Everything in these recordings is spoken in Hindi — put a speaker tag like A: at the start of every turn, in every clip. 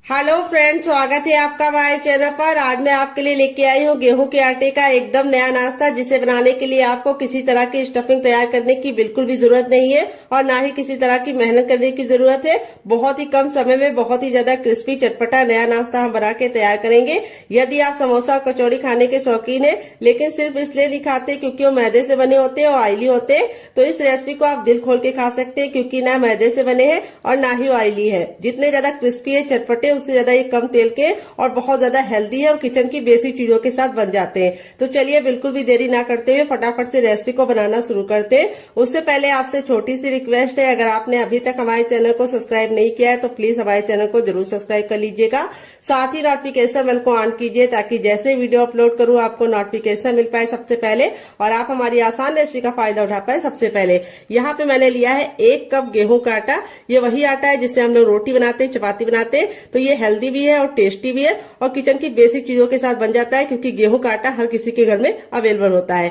A: हेलो फ्रेंड्स, स्वागत है आपका हमारे चैनल पर। आज मैं आपके लिए लेके आई हूँ गेहूं के आटे का एकदम नया नाश्ता, जिसे बनाने के लिए आपको किसी तरह की स्टफिंग तैयार करने की बिल्कुल भी जरूरत नहीं है और ना ही किसी तरह की मेहनत करने की जरूरत है। बहुत ही कम समय में बहुत ही ज्यादा क्रिस्पी चटपटा नया नाश्ता हम बना के तैयार करेंगे। यदि आप समोसा और कचौड़ी खाने के शौकीन है लेकिन सिर्फ इसलिए नहीं खाते क्योंकि वो मैदे से बने होते हैं और ऑयली होते हैं, तो इस रेसिपी को आप दिल खोल के खा सकते हैं, क्योंकि ना मैदे से बने हैं और ना ही ऑयली है। जितने ज्यादा क्रिस्पी है चटपटे, उससे ज्यादा ये कम तेल के और बहुत ज्यादा हेल्दी है और किचन की बेसिक चीजों के साथ बन जाते हैं। तो चलिए बिल्कुल भी देरी ना करते हुए फटाफट से रेसिपी को बनाना शुरू करते हैं। उससे पहले आपसे छोटी सी रिक्वेस्ट है, अगर आपने अभी तक हमारे चैनल को सब्सक्राइब नहीं किया है तो प्लीज हमारे चैनल को जरूर सब्सक्राइब कर लीजिएगा। साथ ही नोटिफिकेशन बेल को ऑन कीजिए ताकि जैसे वीडियो अपलोड करूं आपको नोटिफिकेशन मिल पाए सबसे पहले और आप हमारी आसान रेसिपी का फायदा उठा पाए सबसे पहले। यहाँ पे मैंने लिया है 1 कप गेहूं का आटा। ये वही आटा है जिससे हम लोग रोटी बनाते हैं, चपाती बनाते हैं। तो ये हेल्दी भी है और टेस्टी भी है और किचन की बेसिक चीजों के साथ बन जाता है, क्योंकि गेहूं का आटा हर किसी के घर में अवेलेबल होता है।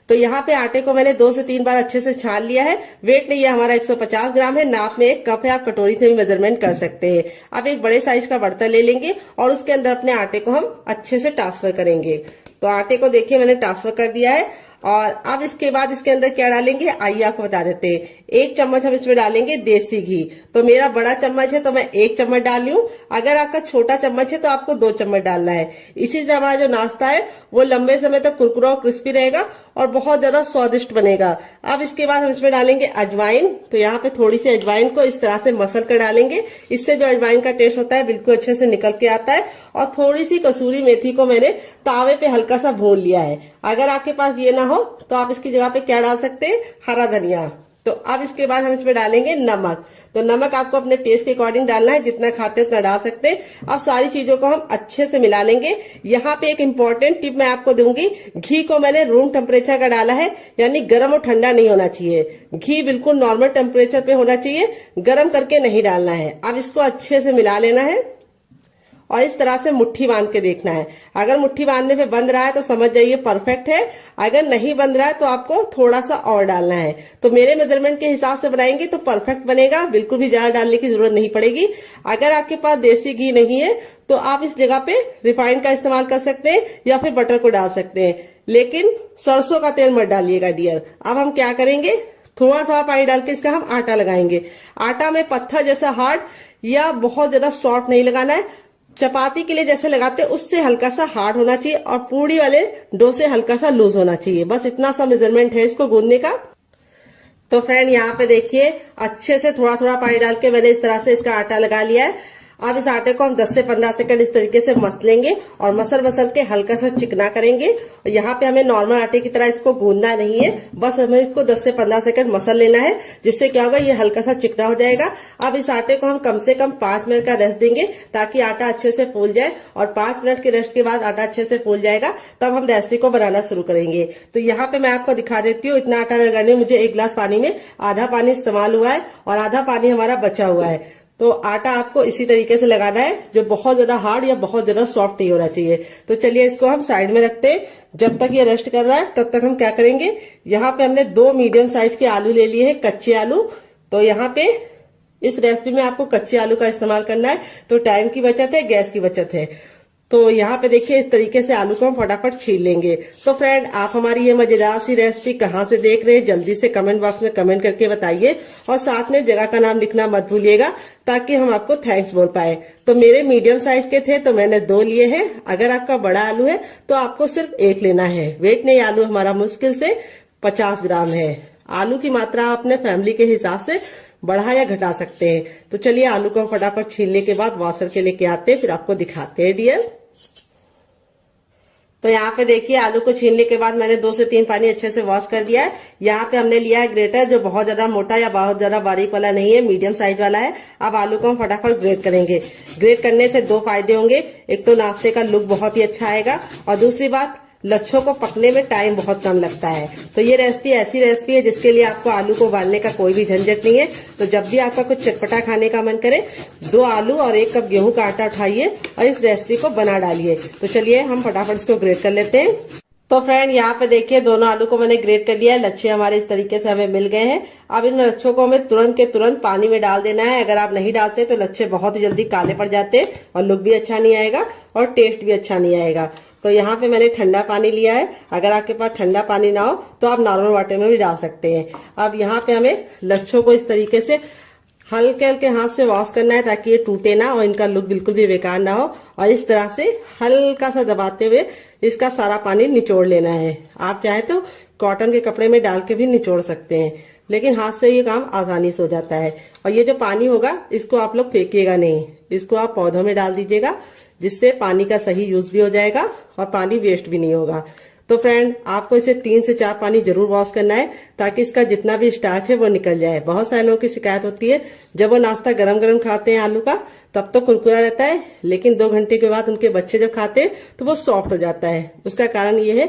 A: तो यहाँ पे आटे को मैंने 2 से 3 बार अच्छे से छान लिया है। वेट नहीं है हमारा 150 ग्राम है, नाप में 1 कप है, आप कटोरी से भी मेजरमेंट कर सकते हैं। अब एक बड़े साइज का बर्तन ले लेंगे और उसके अंदर अपने आटे को हम अच्छे से ट्रांसफर करेंगे। तो आटे को देखिए मैंने ट्रांसफर कर दिया है और अब इसके बाद इसके अंदर क्या डालेंगे आइए आपको बता देते हैं। 1 चम्मच हम इसमें डालेंगे देसी घी। तो मेरा बड़ा चम्मच है तो मैं 1 चम्मच डाल रही हूँ। अगर आपका छोटा चम्मच है तो आपको 2 चम्मच डालना है। इसी से हमारा जो नाश्ता है वो लंबे समय तक कुरकुरा और क्रिस्पी रहेगा और बहुत ज्यादा स्वादिष्ट बनेगा। अब इसके बाद हम इसमें डालेंगे अजवाइन। तो यहाँ पे थोड़ी सी अजवाइन को इस तरह से मसल कर डालेंगे। इससे जो अजवाइन का टेस्ट होता है बिल्कुल अच्छे से निकल के आता है। और थोड़ी सी कसूरी मेथी को मैंने तावे पे हल्का सा भून लिया है। अगर आपके पास ये ना हो तो आप इसकी जगह पे क्या डाल सकते हैं, हरा धनिया। तो अब इसके बाद हम इसमें डालेंगे नमक। तो नमक आपको अपने टेस्ट के अकॉर्डिंग डालना है, जितना खाते उतना डाल सकते हैं। अब सारी चीजों को हम अच्छे से मिला लेंगे। यहाँ पे एक इम्पोर्टेंट टिप मैं आपको दूंगी, घी को मैंने रूम टेम्परेचर का डाला है, यानी गर्म और ठंडा नहीं होना चाहिए। घी बिल्कुल नॉर्मल टेम्परेचर पे होना चाहिए, गर्म करके नहीं डालना है। अब इसको अच्छे से मिला लेना है और इस तरह से मुट्ठी बांध के देखना है। अगर मुट्ठी बांधने पे बंध रहा है तो समझ जाइए परफेक्ट है। अगर नहीं बंध रहा है तो आपको थोड़ा सा और डालना है। तो मेरे मेजरमेंट के हिसाब से बनाएंगे तो परफेक्ट बनेगा, बिल्कुल भी ज्यादा डालने की जरूरत नहीं पड़ेगी। अगर आपके पास देसी घी नहीं है तो आप इस जगह पे रिफाइंड का इस्तेमाल कर सकते हैं या फिर बटर को डाल सकते हैं, लेकिन सरसों का तेल मत डालिएगा डियर। अब हम क्या करेंगे, थोड़ा सा पानी डाल के इसका हम आटा लगाएंगे। आटा में पत्थर जैसा हार्ड या बहुत ज्यादा सॉफ्ट नहीं लगाना है। चपाती के लिए जैसे लगाते हैं उससे हल्का सा हार्ड होना चाहिए और पूड़ी वाले डो से हल्का सा लूज होना चाहिए। बस इतना सा मेजरमेंट है इसको गूंदने का। तो फ्रेंड यहाँ पे देखिए अच्छे से थोड़ा थोड़ा पानी डाल के मैंने इस तरह से इसका आटा लगा लिया है। अब इस आटे को हम 10 से 15 सेकंड इस तरीके से मसलेंगे और मसल के हल्का सा चिकना करेंगे। और यहाँ पे हमें नॉर्मल आटे की तरह इसको गूंदना नहीं है, बस हमें इसको 10 से 15 सेकंड मसल लेना है, जिससे क्या होगा ये हल्का सा चिकना हो जाएगा। अब इस आटे को हम कम से कम 5 मिनट का रेस्ट देंगे ताकि आटा अच्छे से फूल जाए और 5 मिनट के रेस्ट के बाद आटा अच्छे से फूल जाएगा, तब हम रेसिपी को बनाना शुरू करेंगे। तो यहाँ पे मैं आपको दिखा देती हूँ। इतना आटा लगाने में मुझे 1 गिलास पानी में आधा पानी इस्तेमाल हुआ है और आधा पानी हमारा बचा हुआ है। तो आटा आपको इसी तरीके से लगाना है, जो बहुत ज्यादा हार्ड या बहुत ज्यादा सॉफ्ट नहीं होना चाहिए। तो चलिए इसको हम साइड में रखते हैं। जब तक ये रेस्ट कर रहा है तब तक हम क्या करेंगे, यहाँ पे हमने 2 मीडियम साइज के आलू ले लिए हैं, कच्चे आलू। तो यहाँ पे इस रेसिपी में आपको कच्चे आलू का इस्तेमाल करना है, तो टाइम की बचत है, गैस की बचत है। तो यहाँ पे देखिए इस तरीके से आलू को हम फटाफट छील लेंगे। तो फ्रेंड आप हमारी ये मजेदार सी रेसिपी कहाँ से देख रहे हैं जल्दी से कमेंट बॉक्स में कमेंट करके बताइए और साथ में जगह का नाम लिखना मत भूलिएगा ताकि हम आपको थैंक्स बोल पाए। तो मेरे मीडियम साइज के थे तो मैंने 2 लिए हैं। अगर आपका बड़ा आलू है तो आपको सिर्फ 1 लेना है। वेट नहीं, आलू हमारा मुश्किल से 50 ग्राम है। आलू की मात्रा आप अपने फैमिली के हिसाब से बढ़ा या घटा सकते हैं। तो चलिए आलू को फटाफट छीलने के बाद वॉशर के लेके आते हैं, फिर आपको दिखाते हैं डियर। तो यहाँ पे देखिए आलू को छीलने के बाद मैंने 2 से 3 पानी अच्छे से वॉश कर दिया है। यहाँ पे हमने लिया है ग्रेटर, जो बहुत ज्यादा मोटा या बहुत ज्यादा बारीक वाला नहीं है, मीडियम साइज वाला है। अब आलू को हम फटाफट ग्रेट करेंगे। ग्रेट करने से 2 फायदे होंगे, एक तो नाश्ते का लुक बहुत ही अच्छा आएगा और दूसरी बात लच्छों को पकने में टाइम बहुत कम लगता है। तो ये रेसिपी ऐसी रेसिपी है जिसके लिए आपको आलू को उबालने का कोई भी झंझट नहीं है। तो जब भी आपका कुछ चटपटा खाने का मन करे 2 आलू और 1 कप गेहूं का आटा उठाइए और इस रेसिपी को बना डालिए। तो चलिए हम फटाफट इसको ग्रेट कर लेते हैं। तो फ्रेंड यहाँ पे देखिए दोनों आलू को मैंने ग्रेट कर लिया है। लच्छे हमारे इस तरीके से हमें मिल गए हैं। अब इन लच्छों को हमें तुरंत के तुरंत पानी में डाल देना है। अगर आप नहीं डालते तो लच्छे बहुत ही जल्दी काले पड़ जाते हैं और लुक भी अच्छा नहीं आएगा और टेस्ट भी अच्छा नहीं आएगा। तो यहाँ पे मैंने ठंडा पानी लिया है। अगर आपके पास ठंडा पानी ना हो तो आप नॉर्मल वाटर में भी डाल सकते हैं। अब यहाँ पे हमें लच्छों को इस तरीके से हल्के हल्के हाथ से वॉश करना है ताकि ये टूटे ना और इनका लुक बिल्कुल भी बेकार ना हो। और इस तरह से हल्का सा दबाते हुए इसका सारा पानी निचोड़ लेना है। आप चाहे तो कॉटन के कपड़े में डाल के भी निचोड़ सकते हैं, लेकिन हाथ से ये काम आसानी से हो जाता है। और ये जो पानी होगा इसको आप लोग फेंकिएगा नहीं, इसको आप पौधों में डाल दीजिएगा, जिससे पानी का सही यूज भी हो जाएगा और पानी वेस्ट भी नहीं होगा। तो फ्रेंड आपको इसे 3 से 4 पानी जरूर वॉश करना है ताकि इसका जितना भी स्टार्च है वो निकल जाए। बहुत सारे लोगों की शिकायत होती है जब वो नाश्ता गरम गरम खाते हैं आलू का तब तो कुरकुरा रहता है, लेकिन 2 घंटे के बाद उनके बच्चे जब खाते हैं तो वो सॉफ्ट हो जाता है। उसका कारण ये है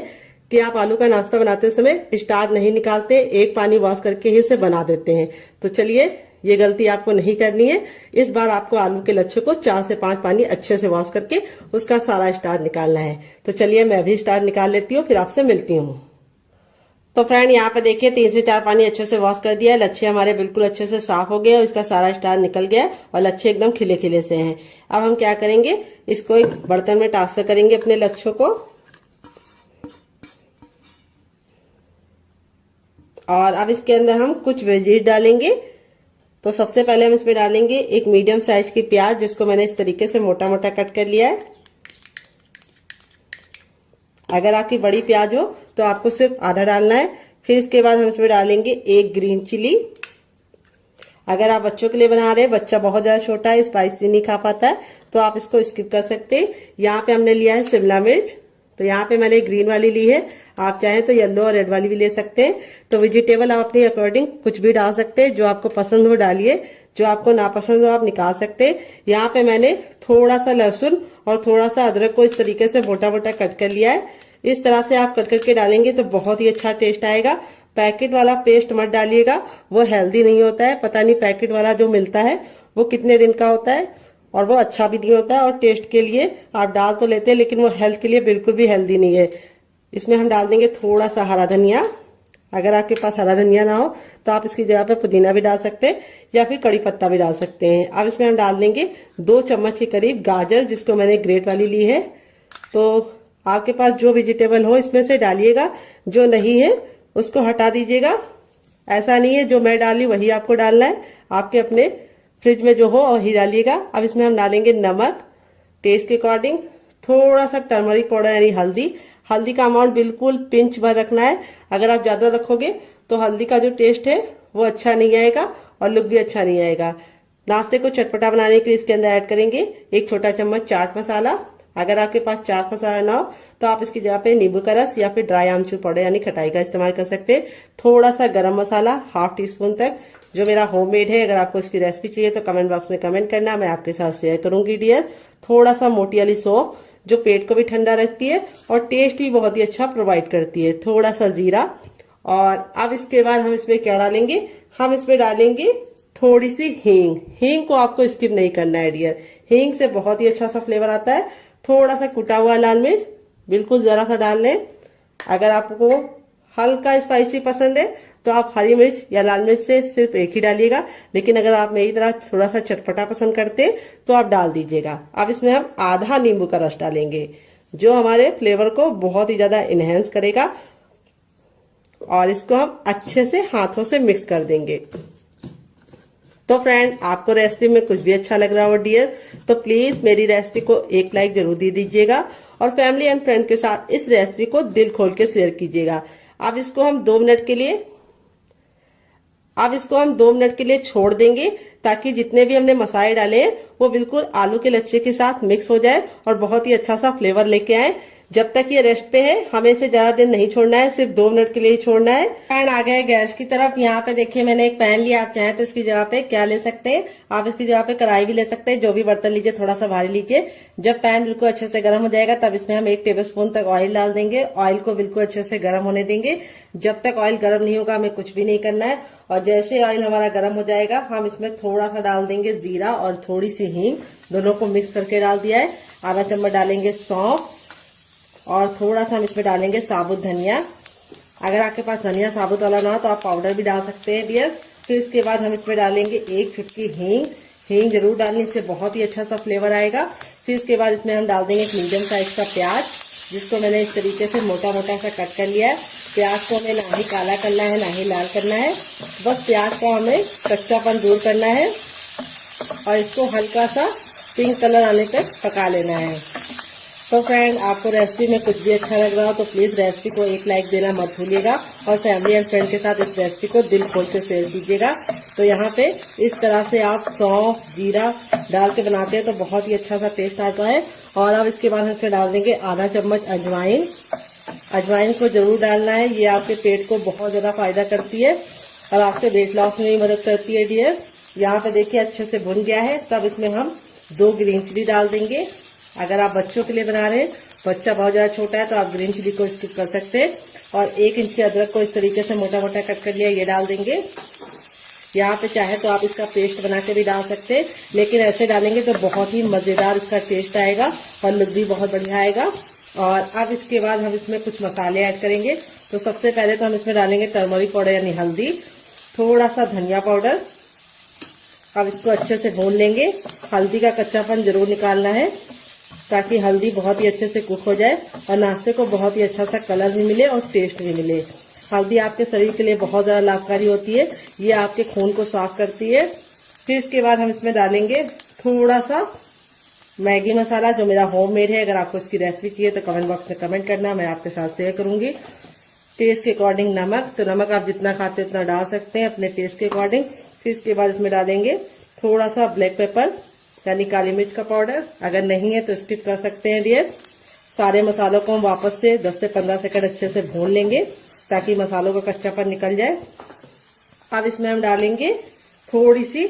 A: कि आप आलू का नाश्ता बनाते समय स्टार्च नहीं निकालते, एक पानी वॉश करके ही इसे बना देते हैं। तो चलिए ये गलती आपको नहीं करनी है। इस बार आपको आलू के लच्छे को 4 से 5 पानी अच्छे से वॉश करके उसका सारा स्टार्च निकालना है। तो चलिए मैं भी स्टार्च निकाल लेती हूँ, फिर आपसे मिलती हूँ। तो फ्रेंड यहाँ पे देखिए 3 से 4 पानी अच्छे से वॉश कर दिया है। लच्छे हमारे बिल्कुल अच्छे से साफ हो गए और इसका सारा स्टार्च निकल गया और लच्छे एकदम खिले खिले से हैं। अब हम क्या करेंगे, इसको एक बर्तन में ट्रांसफर करेंगे अपने लच्छों को। और अब इसके अंदर हम कुछ वेजीज डालेंगे। तो सबसे पहले हम इसमें डालेंगे एक मीडियम साइज की प्याज, जिसको मैंने इस तरीके से मोटा मोटा कट कर लिया है। अगर आपकी बड़ी प्याज हो तो आपको सिर्फ आधा डालना है। फिर इसके बाद हम इसमें डालेंगे एक ग्रीन चिली। अगर आप बच्चों के लिए बना रहे हैं, बच्चा बहुत ज्यादा छोटा है, स्पाइसी नहीं खा पाता है, तो आप इसको स्किप कर सकते हैं। यहाँ पे हमने लिया है शिमला मिर्च। तो यहाँ पे मैंने ग्रीन वाली ली है, आप चाहें तो येलो और रेड वाली भी ले सकते हैं। तो वेजिटेबल आप अपने अकॉर्डिंग कुछ भी डाल सकते हैं, जो आपको पसंद हो डालिए, जो आपको नापसंद हो आप निकाल सकते हैं। यहाँ पे मैंने थोड़ा सा लहसुन और थोड़ा सा अदरक को इस तरीके से मोटा मोटा कट कर लिया है। इस तरह से आप कट करके डालेंगे तो बहुत ही अच्छा टेस्ट आएगा। पैकेट वाला पेस्ट मत डालिएगा, वो हेल्दी नहीं होता है। पता नहीं पैकेट वाला जो मिलता है वो कितने दिन का होता है और वो अच्छा भी नहीं होता है। और टेस्ट के लिए आप डाल तो लेते हैं, लेकिन वो हेल्थ के लिए बिल्कुल भी हेल्दी नहीं है। इसमें हम डाल देंगे थोड़ा सा हरा धनिया। अगर आपके पास हरा धनिया ना हो तो आप इसकी जगह पे पुदीना भी डाल सकते हैं या फिर कड़ी पत्ता भी डाल सकते हैं। अब इसमें हम डाल देंगे 2 चम्मच के करीब गाजर, जिसको मैंने ग्रेट वाली ली है। तो आपके पास जो वेजिटेबल हो इसमें से डालिएगा, जो नहीं है उसको हटा दीजिएगा। ऐसा नहीं है जो मैं डाली वही आपको डालना है, आपके अपने फ्रिज में जो हो वही डालिएगा। अब इसमें हम डालेंगे नमक टेस्ट के अकॉर्डिंग, थोड़ा सा टर्मरिक पाउडर यानी हल्दी। हल्दी का अमाउंट बिल्कुल पिंच भर रखना है। अगर आप ज्यादा रखोगे तो हल्दी का जो टेस्ट है वो अच्छा नहीं आएगा और लुक भी अच्छा नहीं आएगा। नाश्ते को चटपटा बनाने के लिए इसके अंदर ऐड करेंगे 1 छोटा चम्मच चाट मसाला। अगर आपके पास चाट मसाला ना हो तो आप इसकी जगह पे नींबू का रस या फिर ड्राई आमचूर पाउडर यानी खटाई का इस्तेमाल कर सकते हैं। थोड़ा सा गरम मसाला 1/2 टीस्पून तक, जो मेरा होममेड है। अगर आपको इसकी रेसिपी चाहिए तो कमेंट बॉक्स में कमेंट करना, मैं आपके साथ शेयर करूंगी डियर। थोड़ा सा मोटी वाली सौंफ, जो पेट को भी ठंडा रखती है और टेस्ट भी बहुत ही अच्छा प्रोवाइड करती है। थोड़ा सा जीरा। और अब इसके बाद हम इसमें क्या डालेंगे, हम इसमें डालेंगे थोड़ी सी हींग। हींग को आपको स्किप नहीं करना है डियर, हींग से बहुत ही अच्छा सा फ्लेवर आता है। थोड़ा सा कुटा हुआ लाल मिर्च, बिल्कुल जरा सा डाल लें। अगर आपको हल्का स्पाइसी पसंद है तो आप हरी मिर्च या लाल मिर्च से सिर्फ एक ही डालिएगा, लेकिन अगर आप मेरी तरह थोड़ा सा चटपटा पसंद करते हैं तो आप डाल दीजिएगा। अब इसमें हम आधा नींबू का रस डालेंगे, जो हमारे फ्लेवर को बहुत ही ज्यादा इनहेंस करेगा। और इसको हम अच्छे से हाथों से मिक्स कर देंगे। तो फ्रेंड आपको रेसिपी में कुछ भी अच्छा लग रहा हो डियर, तो प्लीज मेरी रेसिपी को एक लाइक जरूर दे दीजिएगा और फैमिली एंड फ्रेंड के साथ इस रेसिपी को दिल खोल के शेयर कीजिएगा। अब इसको हम 2 मिनट के लिए छोड़ देंगे ताकि जितने भी हमने मसाले डाले हैं वो बिल्कुल आलू के लच्छे के साथ मिक्स हो जाए और बहुत ही अच्छा सा फ्लेवर लेके आए। जब तक ये रेस्ट पे है हमें इसे ज्यादा देर नहीं छोड़ना है, सिर्फ 2 मिनट के लिए ही छोड़ना है। पैन आ गया है गैस की तरफ। यहाँ पे देखिए मैंने एक पैन लिया, आप चाहें तो इसकी जगह पे क्या ले सकते हैं, आप इसकी जगह पे कढ़ाई भी ले सकते हैं। जो भी बर्तन लीजिए थोड़ा सा भारी लीजिए। जब पैन बिल्कुल अच्छे से गर्म हो जाएगा तब इसमें हम 1 टेबलस्पून तक ऑयल डाल देंगे। ऑयल को बिल्कुल अच्छे से गर्म होने देंगे। जब तक ऑयल गर्म नहीं होगा हमें कुछ भी नहीं करना है। और जैसे ऑयल हमारा गर्म हो जाएगा हम इसमें थोड़ा सा डाल देंगे जीरा और थोड़ी सी हींग, दोनों को मिक्स करके डाल दिया है। आधा चम्मच डालेंगे सौंफ और थोड़ा सा हम इसमें डालेंगे साबुत धनिया। अगर आपके पास धनिया साबुत वाला ना हो तो आप पाउडर भी डाल सकते हैं डियर। फिर इसके बाद हम इसमें डालेंगे 1 चुटकी हींग। हींग जरूर डालने से बहुत ही अच्छा सा फ्लेवर आएगा। फिर इसके बाद इसमें हम डाल देंगे एक मीडियम साइज का प्याज, जिसको मैंने इस तरीके से मोटा मोटा सा कट कर लिया है। प्याज को हमें ना ही काला करना है ना ही लाल करना है, बस प्याज को हमें कच्चापन दूर करना है और इसको हल्का सा पिंक कलर आने तक पका लेना है। तो फ्रेंड, आपको रेसिपी में कुछ भी अच्छा लग रहा हो तो प्लीज रेसिपी को एक लाइक देना मत भूलिएगा और फैमिली एंड फ्रेंड के साथ इस रेसिपी को दिल खोल से शेयर कीजिएगा। तो यहाँ पे इस तरह से आप सौंफ जीरा डाल के बनाते हैं तो बहुत ही अच्छा सा टेस्ट आता है। और अब इसके बाद हम इसमें डाल देंगे आधा चम्मच अजवाइन। अजवाइन को जरूर डालना है, ये आपके पेट को बहुत ज्यादा फायदा करती है और आपके वेट लॉस में भी मदद करती है डियर। यहाँ पे देखिए अच्छे से भुन गया है। तब इसमें हम 2 ग्रीन चिली डाल देंगे। अगर आप बच्चों के लिए बना रहे हैं, बच्चा बहुत ज्यादा छोटा है तो आप ग्रीन चिली को स्किप कर सकते हैं। और 1 इंच के अदरक को इस तरीके से मोटा मोटा कट कर लिया, ये डाल देंगे। यहाँ पे चाहे तो आप इसका पेस्ट बना के भी डाल सकते हैं, लेकिन ऐसे डालेंगे तो बहुत ही मजेदार इसका टेस्ट आएगा और लुक भी बहुत बढ़िया आएगा। और अब इसके बाद हम इसमें कुछ मसाले ऐड करेंगे। तो सबसे पहले तो हम इसमें डालेंगे टर्मरिक पाउडर यानी हल्दी, थोड़ा सा धनिया पाउडर। अब इसको अच्छे से भून लेंगे। हल्दी का कच्चापन जरूर निकालना है ताकि हल्दी बहुत ही अच्छे से कुक हो जाए और नाश्ते को बहुत ही अच्छा सा कलर भी मिले और टेस्ट भी मिले। हल्दी आपके शरीर के लिए बहुत ज्यादा लाभकारी होती है, ये आपके खून को साफ करती है। फिर इसके बाद हम इसमें डालेंगे थोड़ा सा मैगी मसाला, जो मेरा होममेड है। अगर आपको इसकी रेसिपी चाहिए तो कमेंट बॉक्स में कमेंट करना, मैं आपके साथ शेयर करूंगी। टेस्ट के अकॉर्डिंग नमक, तो नमक आप जितना खाते हैं उतना डाल सकते हैं अपने टेस्ट के अकॉर्डिंग। फिर इसके बाद इसमें डालेंगे थोड़ा सा ब्लैक पेपर यानी काली मिर्च का पाउडर। अगर नहीं है तो स्किप कर सकते हैं डियर। सारे मसालों को हम वापस से 10 से 15 सेकंड अच्छे से भून लेंगे ताकि मसालों का कच्चापन निकल जाए। अब इसमें हम डालेंगे थोड़ी सी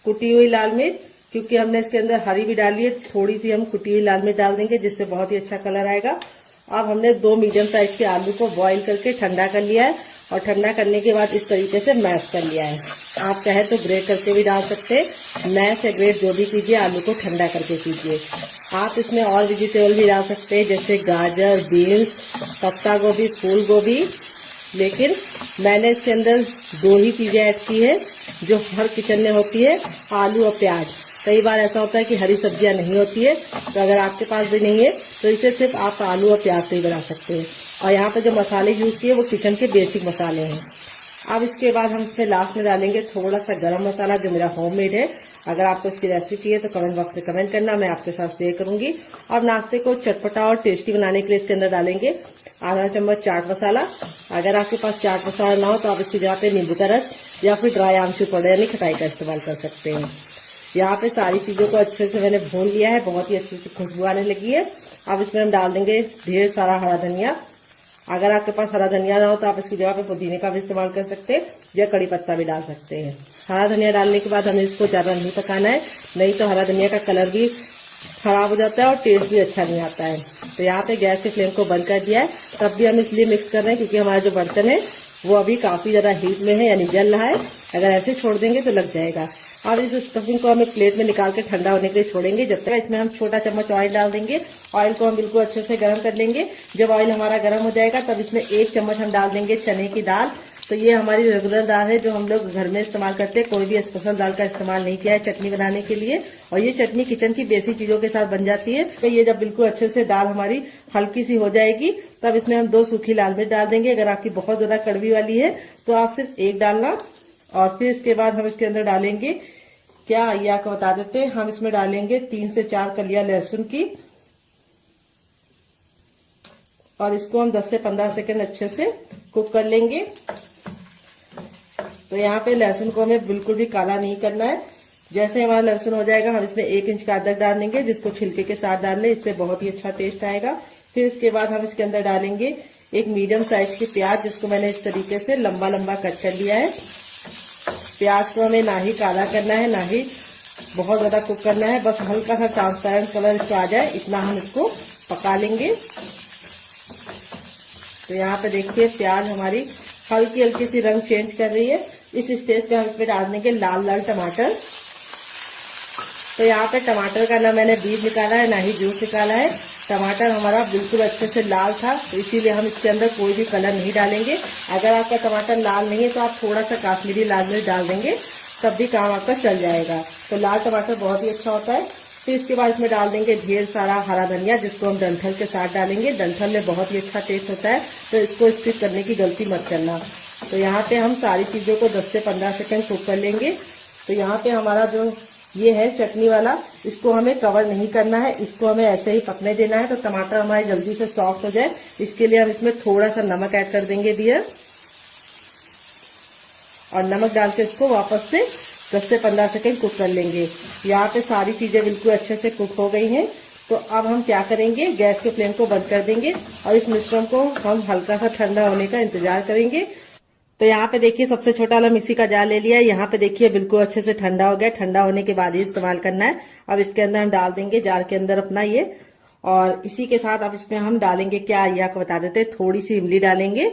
A: कुटी हुई लाल मिर्च, क्योंकि हमने इसके अंदर हरी भी डाली है, थोड़ी सी हम कुटी हुई लाल मिर्च डाल देंगे जिससे बहुत ही अच्छा कलर आएगा। अब हमने 2 मीडियम साइज के आलू को बॉईल करके ठंडा कर लिया है और ठंडा करने के बाद इस तरीके से मैश कर लिया है। आप चाहे तो ग्रेट करके भी डाल सकते हैं, मैश या ग्रेट जो भी कीजिए, आलू को ठंडा करके कीजिए। आप इसमें और वेजिटेबल भी डाल सकते हैं जैसे गाजर, बीन्स, पत्ता गोभी, फूल गोभी, लेकिन मैंने इसके अंदर 2 ही चीजें ऐड की है जो हर किचन में होती है, आलू और प्याज। कई बार ऐसा होता है कि हरी सब्जियां नहीं होती है, तो अगर आपके पास भी नहीं है तो इसे सिर्फ आप आलू और प्याज से ही बना सकते हैं। और यहाँ पे जो मसाले यूज किए वो किचन के बेसिक मसाले हैं। अब इसके बाद हम इसमें लास्ट में डालेंगे थोड़ा सा गरम मसाला, जो मेरा होममेड है। अगर आपको इसकी रेसिपी चाहिए तो कमेंट बॉक्स में कमेंट करना, मैं आपके साथ शेयर करूंगी। अब नाश्ते को चटपटा और टेस्टी बनाने के लिए इसके अंदर डालेंगे आधा चम्मच चाट मसाला। अगर आपके पास चाट मसाला ना हो तो आप इसकी जगह पे नींबू का रस या फिर ड्राई आमचूर पाउडर यानी खटाई का इस्तेमाल कर सकते हैं। यहाँ पे सारी चीजों को अच्छे से मैंने भून लिया है, बहुत ही अच्छे से खुशबू आने लगी है। अब इसमें हम डाल देंगे ढेर सारा हरा धनिया। अगर आपके पास हरा धनिया ना हो तो आप इसकी जगह पे पुदीने का भी इस्तेमाल कर सकते हैं या कड़ी पत्ता भी डाल सकते हैं। हरा धनिया डालने के बाद हमें इसको ज्यादा नहीं पकाना है, नहीं तो हरा धनिया का कलर भी खराब हो जाता है और टेस्ट भी अच्छा नहीं आता है। तो यहाँ पे गैस के फ्लेम को बंद कर दिया है। तब भी हम इसलिए मिक्स कर रहे हैं क्योंकि हमारा जो बर्तन है वो अभी काफी ज्यादा हीट में है यानी जल रहा है। अगर ऐसे छोड़ देंगे तो लग जाएगा। और इस स्टफिंग को हमें प्लेट में निकाल के ठंडा होने के लिए छोड़ेंगे। जब तक इसमें हम छोटा चम्मच ऑयल डाल देंगे। ऑयल को हम बिल्कुल अच्छे से गर्म कर लेंगे। जब ऑयल हमारा गर्म हो जाएगा तब इसमें 1 चम्मच हम डाल देंगे चने की दाल। तो ये हमारी रेगुलर दाल है जो हम लोग घर में इस्तेमाल करते हैं, कोई भी स्पेशल दाल का इस्तेमाल नहीं किया है चटनी बनाने के लिए। और ये चटनी किचन की बेसिक चीजों के साथ बन जाती है। तो ये जब बिल्कुल अच्छे से दाल हमारी हल्की सी हो जाएगी तब इसमें हम 2 सूखी लाल मिर्च डाल देंगे। अगर आपकी बहुत ज्यादा कड़वी वाली है तो आप सिर्फ 1 डालना। और फिर इसके बाद हम इसके अंदर डालेंगे, क्या ये आपको बता देते हैं, हम इसमें डालेंगे 3 से 4 कलियां लहसुन की। और इसको हम 10 से 15 सेकंड अच्छे से कुक कर लेंगे। तो यहाँ पे लहसुन को हमें बिल्कुल भी काला नहीं करना है। जैसे हमारा लहसुन हो जाएगा हम इसमें 1 इंच का अदरक डाल देंगे, जिसको छिलके के साथ डाल लें, इससे बहुत ही अच्छा टेस्ट आएगा। फिर इसके बाद हम इसके अंदर डालेंगे एक मीडियम साइज की प्याज, जिसको मैंने इस तरीके से लंबा लंबा कट कर लिया है। प्याज को हमें ना ही काला करना है ना ही बहुत ज्यादा कुक करना है, बस हल्का सा ट्रांसपेरेंट कलर इसको आ जाए इतना हम इसको पका लेंगे। तो यहाँ पे देखिए प्याज हमारी हल्की हल्की सी रंग चेंज कर रही है। इस स्टेज पे हम इसमें डाल देंगे लाल लाल टमाटर। तो यहाँ पे टमाटर का ना मैंने बीज निकाला है ना ही जूस निकाला है, टमाटर हमारा बिल्कुल अच्छे से लाल था, तो इसीलिए हम इसके अंदर कोई भी कलर नहीं डालेंगे। अगर आपका टमाटर लाल नहीं है तो आप थोड़ा सा काश्मीरी लाल मिर्च डाल देंगे, तब भी काम आपका चल जाएगा। तो लाल टमाटर बहुत ही अच्छा होता है। फिर इसके बाद इसमें डाल देंगे ढेर सारा हरा धनिया, जिसको हम डंठल के साथ डालेंगे। डंठल में बहुत ही अच्छा टेस्ट होता है, तो इसको स्किप करने की गलती मत करना। तो यहाँ पे हम सारी चीज़ों को 10 से 15 सेकंड कुक कर लेंगे। तो यहाँ पे हमारा जो ये है चटनी वाला, इसको हमें कवर नहीं करना है, इसको हमें ऐसे ही पकने देना है। तो टमाटर हमारे जल्दी से सॉफ्ट हो जाए, इसके लिए हम इसमें थोड़ा सा नमक ऐड कर देंगे डियर, और नमक डाल के इसको वापस से 10 से 15 सेकंड कुक कर लेंगे। यहाँ पे सारी चीजें बिल्कुल अच्छे से कुक हो गई हैं। तो अब हम क्या करेंगे, गैस के फ्लेम को बंद कर देंगे और इस मिश्रण को हम हल्का सा ठंडा होने का इंतजार करेंगे। तो यहाँ पे देखिए सबसे छोटा वाला मिक्सी का जार ले लिया है। यहाँ पे देखिए बिल्कुल अच्छे से ठंडा हो गया। ठंडा होने के बाद ही इस्तेमाल करना है। अब इसके अंदर हम डाल देंगे जार के अंदर अपना ये, और इसी के साथ अब इसमें हम डालेंगे क्या, ये आपको बता देते हैं, थोड़ी सी इमली डालेंगे।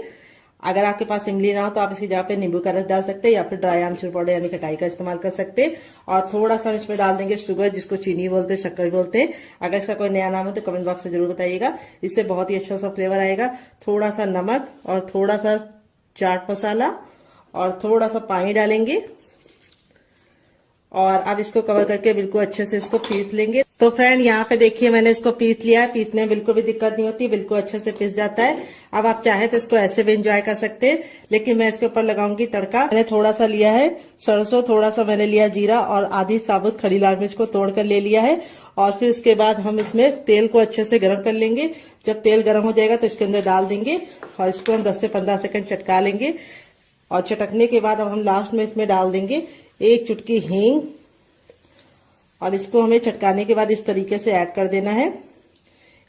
A: अगर आपके पास इमली ना हो तो आप इसकी जगह पे नींबू का रस डाल सकते हैं, या फिर ड्राई आमचूर पाउडर यानी खटाई का इस्तेमाल कर सकते हैं। और थोड़ा सा इसमें डाल देंगे शुगर, जिसको चीनी बोलते हैं, शक्कर बोलते हैं। अगर इसका कोई नया नाम हो तो कमेंट बॉक्स में जरूर बताइएगा, इससे बहुत ही अच्छा सा फ्लेवर आएगा। थोड़ा सा नमक और थोड़ा सा चाट मसाला और थोड़ा सा पानी डालेंगे, और अब इसको कवर करके बिल्कुल अच्छे से इसको पीस लेंगे। तो फ्रेंड यहाँ पे देखिए मैंने इसको पीस लिया है। पीसने में बिल्कुल भी दिक्कत नहीं होती, बिल्कुल अच्छे से पीस जाता है। अब आप चाहे तो इसको ऐसे भी एंजॉय कर सकते हैं, लेकिन मैं इसके ऊपर लगाऊंगी तड़का। मैंने थोड़ा सा लिया है सरसों, थोड़ा सा मैंने लिया जीरा, और आधी साबुत खड़ी लाल मिर्च को तोड़कर ले लिया है। और फिर इसके बाद हम इसमें तेल को अच्छे से गर्म कर लेंगे। जब तेल गर्म हो जाएगा तो इसके अंदर डाल देंगे, और इसको हम 10 से 15 सेकंड चटका लेंगे। और चटकने के बाद अब हम लास्ट में इसमें डाल देंगे 1 चुटकी हींग, और इसको हमें चटकाने के बाद इस तरीके से ऐड कर देना है।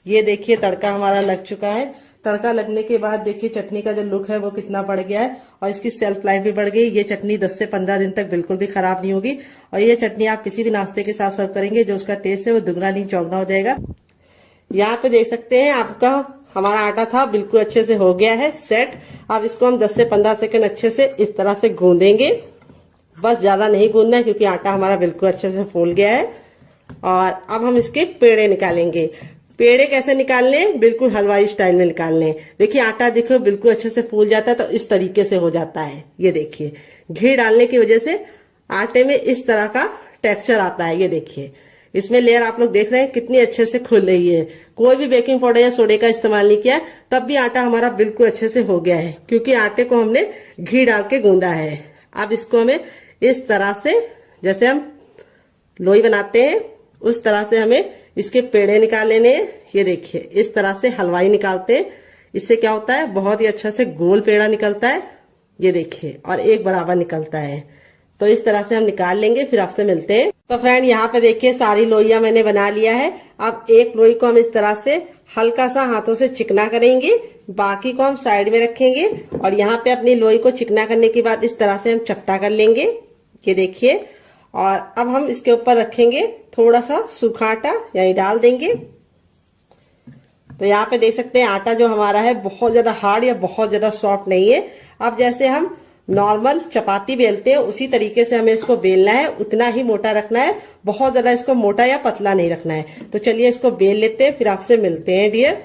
A: ये देखिए तड़का हमारा लग चुका है। तड़का लगने के बाद देखिए चटनी का जो लुक है वो कितना बढ़ गया है, और इसकी सेल्फ लाइफ भी बढ़ गई। ये चटनी 10 से 15 दिन तक बिल्कुल भी खराब नहीं होगी, और ये चटनी आप किसी भी नाश्ते के साथ सर्व करेंगे, जो उसका टेस्ट है वो दुगना नहीं चौगना हो जाएगा। यहाँ पे देख सकते हैं आपका हमारा आटा था बिल्कुल अच्छे से हो गया है सेट। अब इसको हम 10 से 15 सेकंड अच्छे से इस तरह से गूंदेंगे, बस ज्यादा नहीं गूंदना है, क्योंकि आटा हमारा बिल्कुल अच्छे से फूल गया है। और अब हम इसके पेड़े निकालेंगे। पेड़े कैसे निकालने, बिल्कुल हलवाई स्टाइल में निकालने। देखिए आटा देखो बिल्कुल अच्छे से फूल जाता है, तो इस तरीके से हो जाता है। ये देखिए घी डालने की वजह से आटे में इस तरह का टेक्सचर आता है। ये देखिए इसमें लेयर आप लोग देख रहे हैं कितनी अच्छे से खुल रही है। कोई भी बेकिंग पाउडर या सोडे का इस्तेमाल नहीं किया, तब भी आटा हमारा बिल्कुल अच्छे से हो गया है, क्योंकि आटे को हमने घी डाल के गूंदा है। अब इसको हमें इस तरह से, जैसे हम लोई बनाते हैं उस तरह से हमें इसके पेड़े निकाल लेने हैं। ये देखिए इस तरह से हलवाई निकालते हैं। इससे क्या होता है, बहुत ही अच्छा से गोल पेड़ा निकलता है। ये देखिए, और एक बराबर निकलता है। तो इस तरह से हम निकाल लेंगे, फिर आपसे मिलते हैं। तो फ्रेंड यहाँ पे देखिए सारी लोइयां मैंने बना लिया है। अब एक लोई को हम इस तरह से हल्का सा हाथों से चिकना करेंगे, बाकी को हम साइड में रखेंगे। और यहाँ पे अपनी लोई को चिकना करने के बाद इस तरह से हम चपटा कर लेंगे। ये देखिए, और अब हम इसके ऊपर रखेंगे थोड़ा सा सूखा आटा, यही डाल देंगे। तो यहाँ पे देख सकते हैं आटा जो हमारा है बहुत ज्यादा हार्ड या बहुत ज्यादा सॉफ्ट नहीं है। अब जैसे हम नॉर्मल चपाती बेलते हैं उसी तरीके से हमें इसको बेलना है, उतना ही मोटा रखना है, बहुत ज्यादा इसको मोटा या पतला नहीं रखना है। तो चलिए इसको बेल लेते हैं, फिर आपसे मिलते हैं डियर।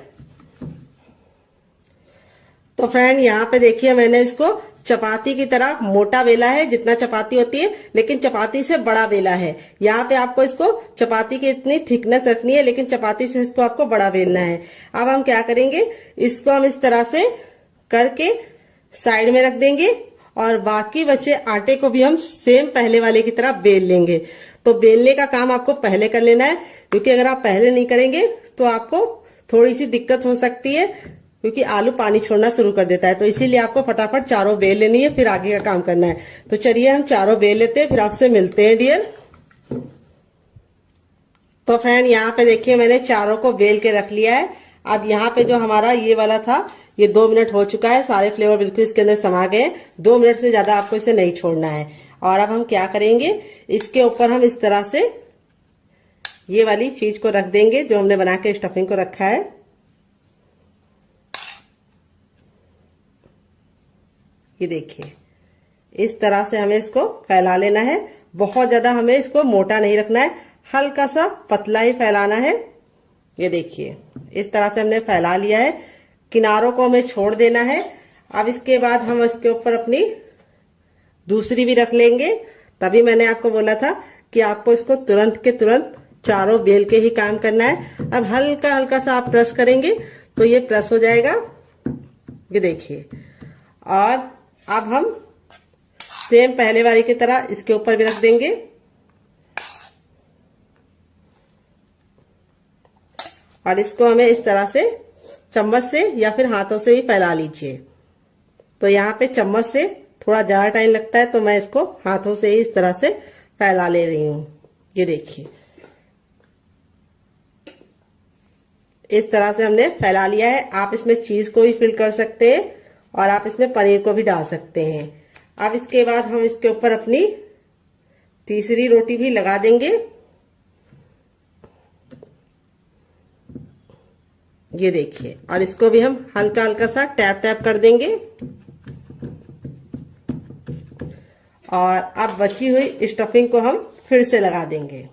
A: तो फ्रेंड यहाँ पे देखिए मैंने इसको चपाती की तरह मोटा बेला है, जितना चपाती होती है, लेकिन चपाती से बड़ा बेला है। यहाँ पे आपको इसको चपाती की इतनी थिकनेस रखनी है, लेकिन चपाती से इसको आपको बड़ा बेलना है। अब हम क्या करेंगे, इसको हम इस तरह से करके साइड में रख देंगे, और बाकी बचे आटे को भी हम सेम पहले वाले की तरह बेल लेंगे। तो बेलने का काम आपको पहले कर लेना है, क्योंकि अगर आप पहले नहीं करेंगे तो आपको थोड़ी सी दिक्कत हो सकती है, क्योंकि आलू पानी छोड़ना शुरू कर देता है। तो इसीलिए आपको फटाफट चारों बेल लेनी है, फिर आगे का काम करना है। तो चलिए हम चारों बेल लेते हैं, फिर आपसे मिलते हैं डियर। तो फ्रेंड यहाँ पे देखिए मैंने चारों को बेल के रख लिया है। अब यहाँ पे जो हमारा ये वाला था, ये 2 मिनट हो चुका है, सारे फ्लेवर बिल्कुल इसके अंदर समा गए। 2 मिनट से ज्यादा आपको इसे नहीं छोड़ना है। और अब हम क्या करेंगे, इसके ऊपर हम इस तरह से ये वाली चीज को रख देंगे जो हमने बना के स्टफिंग को रखा है। ये देखिए इस तरह से हमें इसको फैला लेना है। बहुत ज्यादा हमें इसको मोटा नहीं रखना है, हल्का सा पतला ही फैलाना है। ये देखिए इस तरह से हमने फैला लिया है। किनारों को हमें छोड़ देना है। अब इसके बाद हम इसके ऊपर अपनी दूसरी भी रख लेंगे। तभी मैंने आपको बोला था कि आपको इसको तुरंत के तुरंत चारों बेल के ही काम करना है। अब हल्का हल्का सा आप प्रेस करेंगे तो ये प्रेस हो जाएगा, ये देखिए। और अब हम सेम पहले वाली की तरह इसके ऊपर भी रख देंगे और इसको हमें इस तरह से चम्मच से या फिर हाथों से भी फैला लीजिए। तो यहाँ पे चम्मच से थोड़ा ज्यादा टाइम लगता है, तो मैं इसको हाथों से ही इस तरह से फैला ले रही हूँ। ये देखिए, इस तरह से हमने फैला लिया है। आप इसमें चीज को भी फिल कर सकते हैं और आप इसमें पनीर को भी डाल सकते हैं। अब इसके बाद हम इसके ऊपर अपनी तीसरी रोटी भी लगा देंगे। ये देखिए, और इसको भी हम हल्का हल्का सा टैप टैप कर देंगे। और अब बची हुई स्टफिंग को हम फिर से लगा देंगे।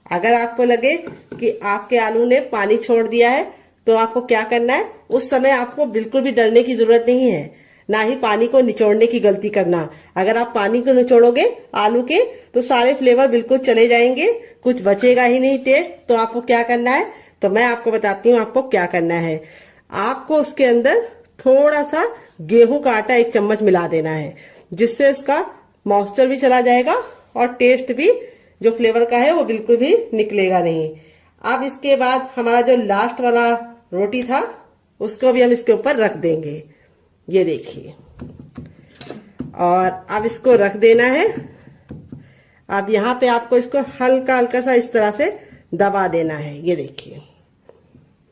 A: अगर आपको लगे कि आपके आलू ने पानी छोड़ दिया है तो आपको क्या करना है, उस समय आपको बिल्कुल भी डरने की जरूरत नहीं है, ना ही पानी को निचोड़ने की गलती करना। अगर आप पानी को निचोड़ोगे आलू के तो सारे फ्लेवर बिल्कुल चले जाएंगे, कुछ बचेगा ही नहीं टेस्ट। तो आपको क्या करना है, तो मैं आपको बताती हूँ आपको क्या करना है। आपको उसके अंदर थोड़ा सा गेहूं का आटा 1 चम्मच मिला देना है, जिससे उसका मॉइस्चर भी चला जाएगा और टेस्ट भी जो फ्लेवर का है वो बिल्कुल भी निकलेगा नहीं। अब इसके बाद हमारा जो लास्ट वाला रोटी था उसको भी हम इसके ऊपर रख देंगे। ये देखिए, और अब इसको रख देना है। अब यहाँ पे आपको इसको हल्का हल्का सा इस तरह से दबा देना है। ये देखिए,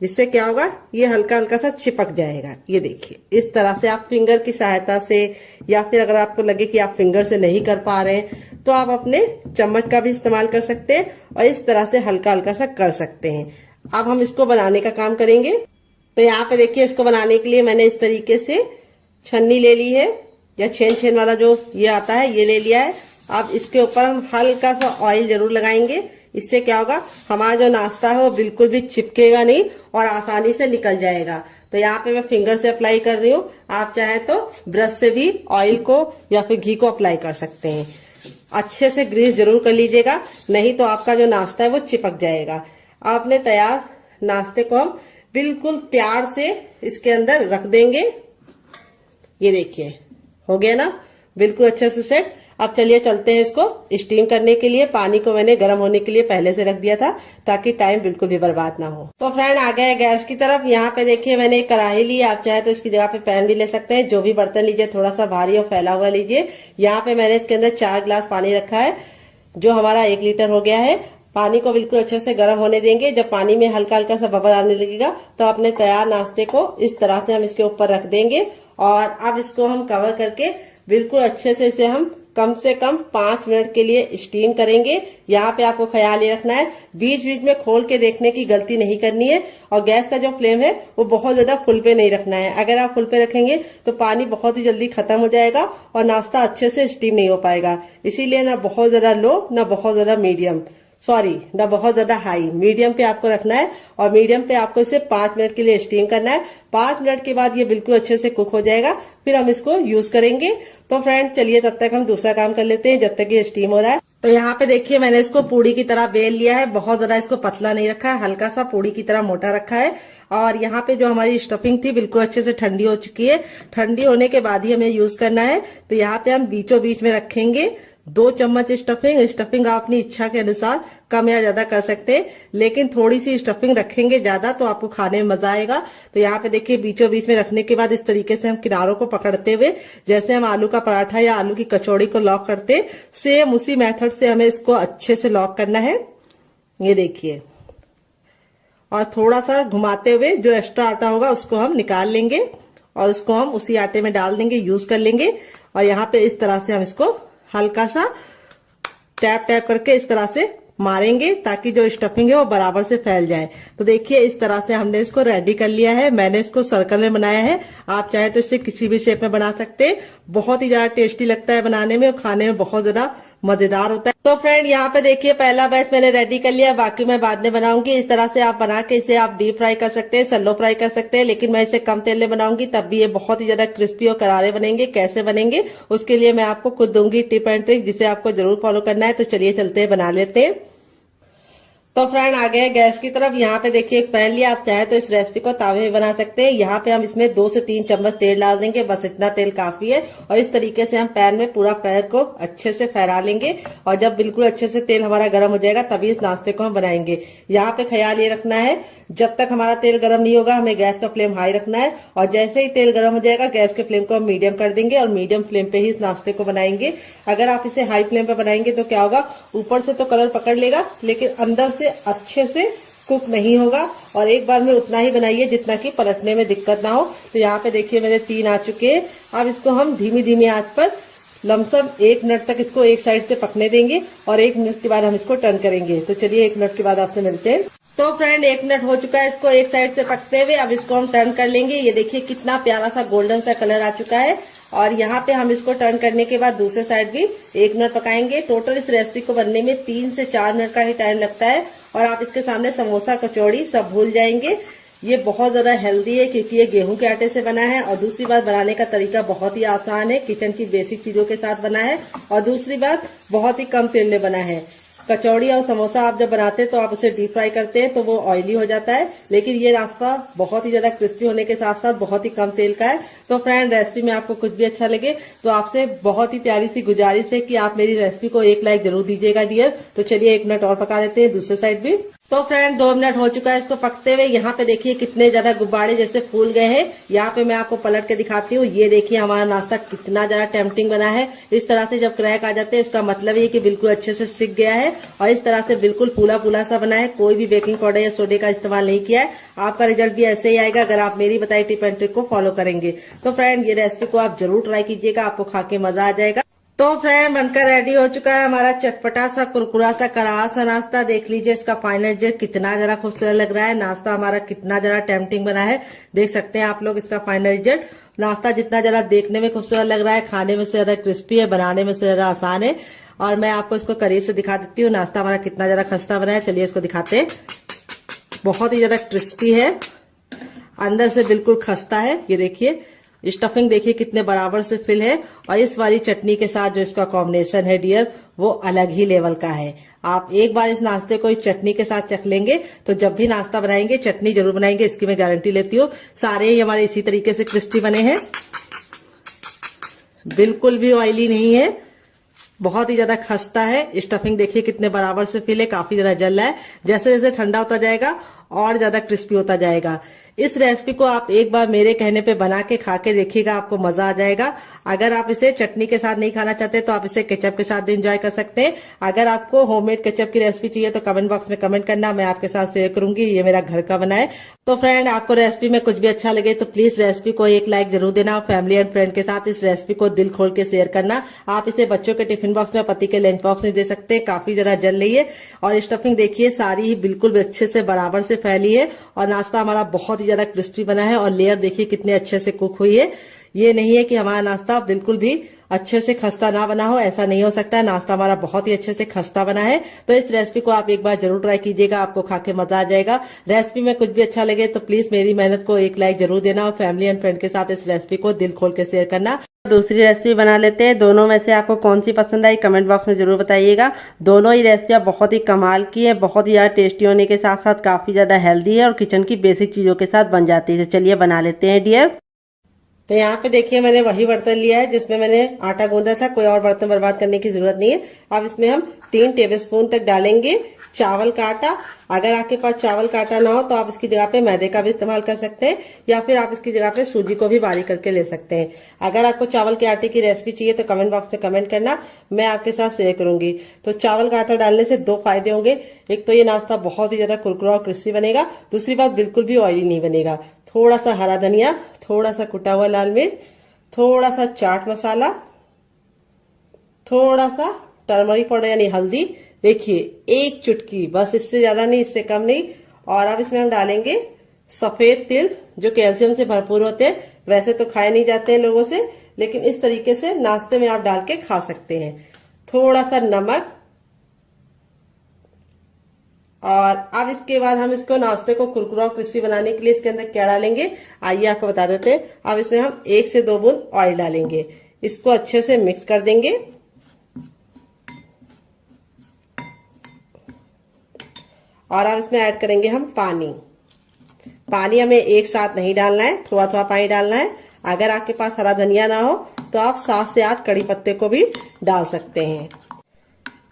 A: जिससे क्या होगा, ये हल्का हल्का सा चिपक जाएगा। ये देखिए, इस तरह से आप फिंगर की सहायता से, या फिर अगर आपको लगे कि आप फिंगर से नहीं कर पा रहे हैं तो आप अपने चम्मच का भी इस्तेमाल कर सकते हैं और इस तरह से हल्का हल्का सा कर सकते हैं। अब हम इसको बनाने का काम करेंगे। तो यहाँ पे देखिए, इसको बनाने के लिए मैंने इस तरीके से छन्नी ले ली है, या छेन वाला जो ये आता है ये ले लिया है। अब इसके ऊपर हम हल्का सा ऑयल जरूर लगाएंगे। इससे क्या होगा, हमारा जो नाश्ता है वो बिल्कुल भी चिपकेगा नहीं और आसानी से निकल जाएगा। तो यहाँ पे मैं फिंगर से अप्लाई कर रही हूँ। आप चाहे तो ब्रश से भी ऑयल को या फिर घी को अप्लाई कर सकते हैं। अच्छे से ग्रीस जरूर कर लीजिएगा, नहीं तो आपका जो नाश्ता है वो चिपक जाएगा। आपने तैयार नाश्ते को हम बिल्कुल प्यार से इसके अंदर रख देंगे। ये देखिए, हो गया ना बिल्कुल अच्छे से सेट। अब चलिए चलते हैं इसको स्टीम करने के लिए। पानी को मैंने गर्म होने के लिए पहले से रख दिया था ताकि टाइम बिल्कुल भी बर्बाद ना हो। तो फ्रेंड आ गए गैस की तरफ। यहाँ पे देखिए मैंने एक कढ़ाई ली, आप चाहे तो इसकी जगह पे पैन भी ले सकते हैं। जो भी बर्तन लीजिए थोड़ा सा भारी और फैला हुआ लीजिए। यहाँ पे मैंने इसके अंदर 4 गिलास पानी रखा है, जो हमारा 1 लीटर हो गया है। पानी को बिल्कुल अच्छे से गर्म होने देंगे। जब पानी में हल्का हल्का सा बबल आने लगेगा तो अपने तैयार नाश्ते को इस तरह से हम इसके ऊपर रख देंगे। और अब इसको हम कवर करके बिल्कुल अच्छे से इसे हम कम से कम 5 मिनट के लिए स्टीम करेंगे। यहाँ पे आपको ख्याल ये रखना है, बीच बीच में खोल के देखने की गलती नहीं करनी है। और गैस का जो फ्लेम है वो बहुत ज्यादा फुल पे नहीं रखना है। अगर आप फुल पे रखेंगे तो पानी बहुत ही जल्दी खत्म हो जाएगा और नाश्ता अच्छे से स्टीम नहीं हो पाएगा। इसीलिए ना बहुत ज्यादा लो, ना बहुत ज्यादा मीडियम, ना बहुत ज्यादा हाई, मीडियम पे आपको रखना है। और मीडियम पे आपको इसे 5 मिनट के लिए स्टीम करना है। 5 मिनट के बाद ये बिल्कुल अच्छे से कुक हो जाएगा, फिर हम इसको यूज करेंगे। तो फ्रेंड चलिए तब तक हम दूसरा काम कर लेते हैं जब तक ये स्टीम हो रहा है। तो यहाँ पे देखिए मैंने इसको पूड़ी की तरह बेल लिया है। बहुत ज्यादा इसको पतला नहीं रखा है, हल्का सा पूड़ी की तरह मोटा रखा है। और यहाँ पे जो हमारी स्टफिंग थी बिल्कुल अच्छे से ठंडी हो चुकी है। ठंडी होने के बाद ही हमें यूज करना है। तो यहाँ पे हम बीचों बीच में रखेंगे 2 चम्मच स्टफिंग आप अपनी इच्छा के अनुसार कम या ज्यादा कर सकते हैं, लेकिन थोड़ी सी स्टफिंग रखेंगे ज्यादा तो आपको खाने में मजा आएगा। तो यहाँ पे देखिए बीचों बीच में रखने के बाद इस तरीके से हम किनारों को पकड़ते हुए, जैसे हम आलू का पराठा या आलू की कचौड़ी को लॉक करते, सेम उसी मेथड से हमें इसको अच्छे से लॉक करना है। ये देखिए, और थोड़ा सा घुमाते हुए जो एक्स्ट्रा आटा होगा उसको हम निकाल लेंगे और उसको हम उसी आटे में डाल देंगे, यूज कर लेंगे। और यहाँ पे इस तरह से हम इसको हल्का सा टैप टैप करके इस तरह से मारेंगे ताकि जो स्टफिंग है वो बराबर से फैल जाए। तो देखिए इस तरह से हमने इसको रेडी कर लिया है। मैंने इसको सर्कल में बनाया है, आप चाहे तो इसे किसी भी शेप में बना सकते हैं। बहुत ही ज्यादा टेस्टी लगता है बनाने में और खाने में बहुत ज्यादा मजेदार होता है। तो फ्रेंड यहाँ पे देखिए पहला बैच मैंने रेडी कर लिया, बाकी मैं बाद में बनाऊंगी। इस तरह से आप बना के इसे आप डीप फ्राई कर सकते हैं, सैलो फ्राई कर सकते हैं, लेकिन मैं इसे कम तेल में बनाऊंगी, तब भी ये बहुत ही ज्यादा क्रिस्पी और करारे बनेंगे। कैसे बनेंगे उसके लिए मैं आपको खुद दूंगी टिप एंड ट्रिक, जिसे आपको जरूर फॉलो करना है। तो चलिए चलते हैं, बना लेते हैं। तो फ्रेंड आ गए गैस की तरफ। यहाँ पे देखिए एक पैन लिया, आप चाहे तो इस रेसिपी को तावे में बना सकते हैं। यहाँ पे हम इसमें 2 से 3 चम्मच तेल डाल देंगे, बस इतना तेल काफी है। और इस तरीके से हम पैन में पूरा पैन को अच्छे से फैला लेंगे, और जब बिल्कुल अच्छे से तेल हमारा गर्म हो जाएगा तभी इस नाश्ते को हम बनाएंगे। यहाँ पे ख्याल ये रखना है, जब तक हमारा तेल गर्म नहीं होगा हमें गैस का फ्लेम हाई रखना है, और जैसे ही तेल गर्म हो जाएगा गैस के फ्लेम को हम मीडियम कर देंगे, और मीडियम फ्लेम पे ही इस नाश्ते को बनाएंगे। अगर आप इसे हाई फ्लेम पे बनाएंगे तो क्या होगा, ऊपर से तो कलर पकड़ लेगा लेकिन अंदर से अच्छे से कुक नहीं होगा। और एक बार में उतना ही बनाइए जितना कि पलटने में दिक्कत ना हो। तो यहाँ पे देखिए मेरे 3 आ चुके हैं। अब इसको हम धीमी धीमी आंच पर लमसम 1 मिनट तक इसको एक साइड से पकने देंगे, और 1 मिनट के बाद हम इसको टर्न करेंगे। तो चलिए 1 मिनट के बाद आपसे मिलते हैं। तो फ्रेंड 1 मिनट हो चुका है इसको एक साइड से पकते हुए। अब इसको हम टर्न कर लेंगे। ये देखिए कितना प्यारा सा गोल्डन सा कलर आ चुका है। और यहाँ पे हम इसको टर्न करने के बाद दूसरे साइड भी 1 मिनट पकाएंगे। टोटल इस रेसिपी को बनने में 3 से 4 मिनट का ही टाइम लगता है, और आप इसके सामने समोसा कचौड़ी सब भूल जाएंगे। ये बहुत ज्यादा हेल्दी है क्योंकि ये गेहूं के आटे से बना है, और दूसरी बात बनाने का तरीका बहुत ही आसान है, किचन की बेसिक चीजों के साथ बना है, और दूसरी बात बहुत ही कम तेल में बना है। कचौड़ी और समोसा आप जब बनाते हैं तो आप उसे डीप फ्राई करते हैं तो वो ऑयली हो जाता है, लेकिन ये नाश्ता बहुत ही ज्यादा क्रिस्पी होने के साथ साथ बहुत ही कम तेल का है। तो फ्रेंड रेसिपी में आपको कुछ भी अच्छा लगे तो आपसे बहुत ही प्यारी सी गुजारिश है कि आप मेरी रेसिपी को 1 लाइक जरूर दीजिएगा डियर। तो चलिए 1 मिनट और पका लेते हैं दूसरे साइड भी। तो फ्रेंड 2 मिनट हो चुका है इसको पकते हुए। यहाँ पे देखिए कितने ज्यादा गुब्बारे जैसे फूल गए हैं। यहाँ पे मैं आपको पलट के दिखाती हूँ। ये देखिए हमारा नाश्ता कितना ज्यादा टेम्पटिंग बना है। इस तरह से जब क्रैक आ जाते हैं उसका मतलब ये कि बिल्कुल अच्छे से सिक गया है, और इस तरह से बिल्कुल फूला फूला सा बना है। कोई भी बेकिंग पाउडर या सोडे का इस्तेमाल नहीं किया है। आपका रिजल्ट भी ऐसे ही आएगा अगर आप मेरी बताई टिप एंड ट्रिक को फॉलो करेंगे। तो फ्रेंड ये रेसिपी को आप जरूर ट्राई कीजिएगा, आपको खा के मजा आ जाएगा। तो फ्रेंड बनकर रेडी हो चुका है हमारा चटपटा सा कुरकुरा सा करारा सा नाश्ता। देख लीजिए इसका फाइनल रिजल्ट कितना जरा खूबसूरत लग रहा है। नाश्ता हमारा कितना जरा टेम्पटिंग बना है, देख सकते हैं आप लोग इसका फाइनल रिजल्ट। नाश्ता जितना जरा देखने में खूबसूरत लग रहा है, खाने में से ज्यादा क्रिस्पी है, बनाने में से ज्यादा आसान है। और मैं आपको इसको करीब से दिखा देती हूँ नाश्ता हमारा कितना जरा खस्ता बना है। चलिए इसको दिखाते हैं। बहुत ही ज्यादा क्रिस्पी है, अंदर से बिल्कुल खस्ता है। ये देखिए स्टफिंग देखिए कितने बराबर से फिल है, और इस वाली चटनी के साथ जो इसका कॉम्बिनेशन है डियर वो अलग ही लेवल का है। आप एक बार इस नाश्ते को इस चटनी के साथ चख लेंगे तो जब भी नाश्ता बनाएंगे चटनी जरूर बनाएंगे, इसकी मैं गारंटी लेती हूँ। सारे ही हमारे इसी तरीके से क्रिस्पी बने हैं, बिल्कुल भी ऑयली नहीं है, बहुत ही ज्यादा खस्ता है। स्टफिंग देखिए कितने बराबर से फिल है, काफी ज्यादा जल रहा है। जैसे जैसे ठंडा होता जाएगा और ज्यादा क्रिस्पी होता जाएगा। इस रेसिपी को आप एक बार मेरे कहने पे बना के खा के देखिएगा, आपको मजा आ जाएगा। अगर आप इसे चटनी के साथ नहीं खाना चाहते तो आप इसे केचप के साथ भी एंजॉय कर सकते हैं। अगर आपको होममेड केचप की रेसिपी चाहिए तो कमेंट बॉक्स में कमेंट करना, मैं आपके साथ शेयर करूंगी। ये मेरा घर का बना है। तो फ्रेंड आपको रेसिपी में कुछ भी अच्छा लगे तो प्लीज रेसिपी को 1 लाइक जरूर देना। फैमिली एंड फ्रेंड के साथ इस रेसिपी को दिल खोल के शेयर करना। आप इसे बच्चों के टिफिन बॉक्स में, पति के लंच बॉक्स में दे सकते हैं, काफी जरा जल रही है। और स्टफिंग देखिए सारी ही बिल्कुल अच्छे से बराबर से फैली है, और नाश्ता हमारा बहुत ही ज्यादा क्रिस्पी बना है। और लेयर देखिए कितने अच्छे से कुक हुई है। ये नहीं है कि हमारा नाश्ता बिल्कुल भी अच्छे से खस्ता ना बना हो, ऐसा नहीं हो सकता। नाश्ता हमारा बहुत ही अच्छे से खस्ता बना है। तो इस रेसिपी को आप एक बार जरूर ट्राई कीजिएगा, आपको खा के मजा आ जाएगा। रेसिपी में कुछ भी अच्छा लगे तो प्लीज मेरी मेहनत को 1 लाइक जरूर देना, और फैमिली एंड फ्रेंड के साथ इस रेसिपी को दिल खोल के शेयर करना। दूसरी रेसिपी बना लेते हैं। दोनों में से आपको कौन सी पसंद आई कमेंट बॉक्स में जरूर बताइएगा। दोनों ही रेसिपियां बहुत ही कमाल की है, बहुत ही ज्यादा टेस्टी होने के साथ साथ काफी ज्यादा हेल्दी है, और किचन की बेसिक चीजों के साथ बन जाती है। चलिए बना लेते हैं डियर। तो यहाँ पे देखिए मैंने वही बर्तन लिया है जिसमें मैंने आटा गूंदा था, कोई और बर्तन बर्बाद करने की जरूरत नहीं है। अब इसमें हम 3 टेबलस्पून तक डालेंगे चावल का आटा। अगर आपके पास चावल का आटा ना हो तो आप इसकी जगह पे मैदे का भी इस्तेमाल कर सकते हैं, या फिर आप इसकी जगह पे सूजी को भी बारीक करके ले सकते हैं। अगर आपको चावल के आटे की रेसिपी चाहिए तो कमेंट बॉक्स में कमेंट करना, मैं आपके साथ शेयर करूंगी। तो चावल का आटा डालने से 2 फायदे होंगे। एक तो ये नाश्ता बहुत ही ज्यादा कुरकुरा और क्रिस्पी बनेगा, दूसरी बात बिल्कुल भी ऑयली नहीं बनेगा। थोड़ा सा हरा धनिया, थोड़ा सा कुटा हुआ लाल मिर्च, थोड़ा सा चाट मसाला, थोड़ा सा टर्मरिक पाउडर यानी हल्दी, देखिए 1 चुटकी, बस इससे ज्यादा नहीं, इससे कम नहीं। और अब इसमें हम डालेंगे सफेद तिल जो कैल्शियम से भरपूर होते हैं। वैसे तो खाए नहीं जाते हैं लोगों से, लेकिन इस तरीके से नाश्ते में आप डाल के खा सकते हैं। थोड़ा सा नमक, और अब इसके बाद हम इसको नाश्ते को कुरकुरा और क्रिस्पी बनाने के लिए इसके अंदर क्या डालेंगे आइए आपको बता देते हैं। अब इसमें हम 1 से 2 बूंद ऑयल डालेंगे, इसको अच्छे से मिक्स कर देंगे। और अब इसमें ऐड करेंगे हम पानी। पानी हमें एक साथ नहीं डालना है, थोड़ा थोड़ा पानी डालना है। अगर आपके पास हरा धनिया ना हो तो आप 7 से 8 कड़ी पत्ते को भी डाल सकते हैं।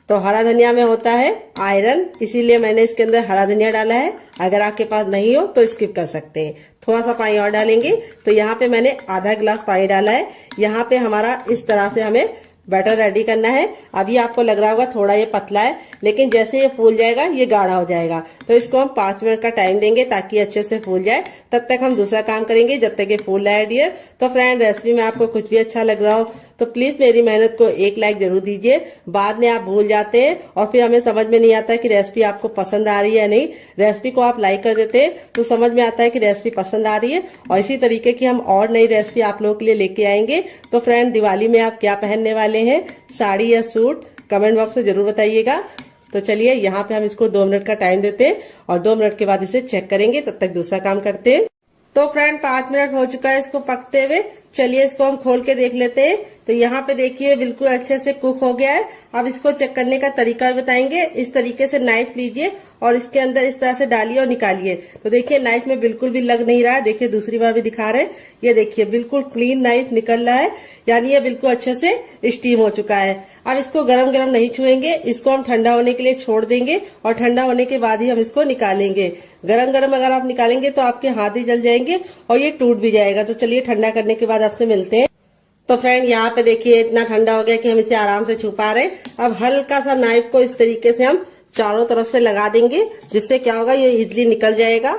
A: तो हरा धनिया में होता है आयरन, इसीलिए मैंने इसके अंदर हरा धनिया डाला है। अगर आपके पास नहीं हो तो स्किप कर सकते हैं। थोड़ा सा पानी और डालेंगे। तो यहाँ पे मैंने आधा गिलास पानी डाला है। यहाँ पे हमारा इस तरह से हमें बैटर रेडी करना है। अभी आपको लग रहा होगा थोड़ा ये पतला है, लेकिन जैसे ये फूल जाएगा ये गाढ़ा हो जाएगा। तो इसको हम 5 मिनट का टाइम देंगे ताकि अच्छे से फूल जाए। तब तक हम दूसरा काम करेंगे जब तक ये फूल रहा है डियर। तो फ्रेंड, रेसिपी में आपको कुछ भी अच्छा लग रहा हो तो प्लीज मेरी मेहनत को एक लाइक जरूर दीजिए। बाद में आप भूल जाते हैं और फिर हमें समझ में नहीं आता कि रेसिपी आपको पसंद आ रही है या नहीं। रेसिपी को आप लाइक कर देते हैं तो समझ में आता है कि रेसिपी पसंद आ रही है। और इसी तरीके की हम और नई रेसिपी आप लोगों के लिए लेके आएंगे। तो फ्रेंड, दिवाली में आप क्या पहनने वाले हैं, साड़ी या सूट, कमेंट बॉक्स में जरूर बताइएगा। तो चलिए यहाँ पे हम इसको 2 मिनट का टाइम देते हैं और 2 मिनट के बाद इसे चेक करेंगे। तब तक दूसरा काम करते हैं। तो फ्रेंड, 5 मिनट हो चुका है इसको पकते हुए। चलिए इसको हम खोल के देख लेते हैं। तो यहाँ पे देखिए बिल्कुल अच्छे से कुक हो गया है। अब इसको चेक करने का तरीका भी बताएंगे। इस तरीके से नाइफ लीजिए और इसके अंदर इस तरह से डालिए और निकालिए। तो देखिए नाइफ में बिल्कुल भी लग नहीं रहा है। देखिए दूसरी बार भी दिखा रहे हैं, ये देखिए बिल्कुल क्लीन नाइफ निकल रहा है, यानी ये बिल्कुल अच्छे से स्टीम हो चुका है। अब इसको गरम गरम नहीं छुएंगे, इसको हम ठंडा होने के लिए छोड़ देंगे और ठंडा होने के बाद ही हम इसको निकालेंगे। गरम गरम अगर आप निकालेंगे तो आपके हाथ ही जल जाएंगे और ये टूट भी जाएगा। तो चलिए ठंडा करने के बाद आपसे मिलते हैं। तो फ्रेंड, यहाँ पे देखिए इतना ठंडा हो गया कि हम इसे आराम से छू पा रहे हैं। अब हल्का सा नाइफ को इस तरीके से हम चारों तरफ से लगा देंगे, जिससे क्या होगा ये इजीली निकल जाएगा।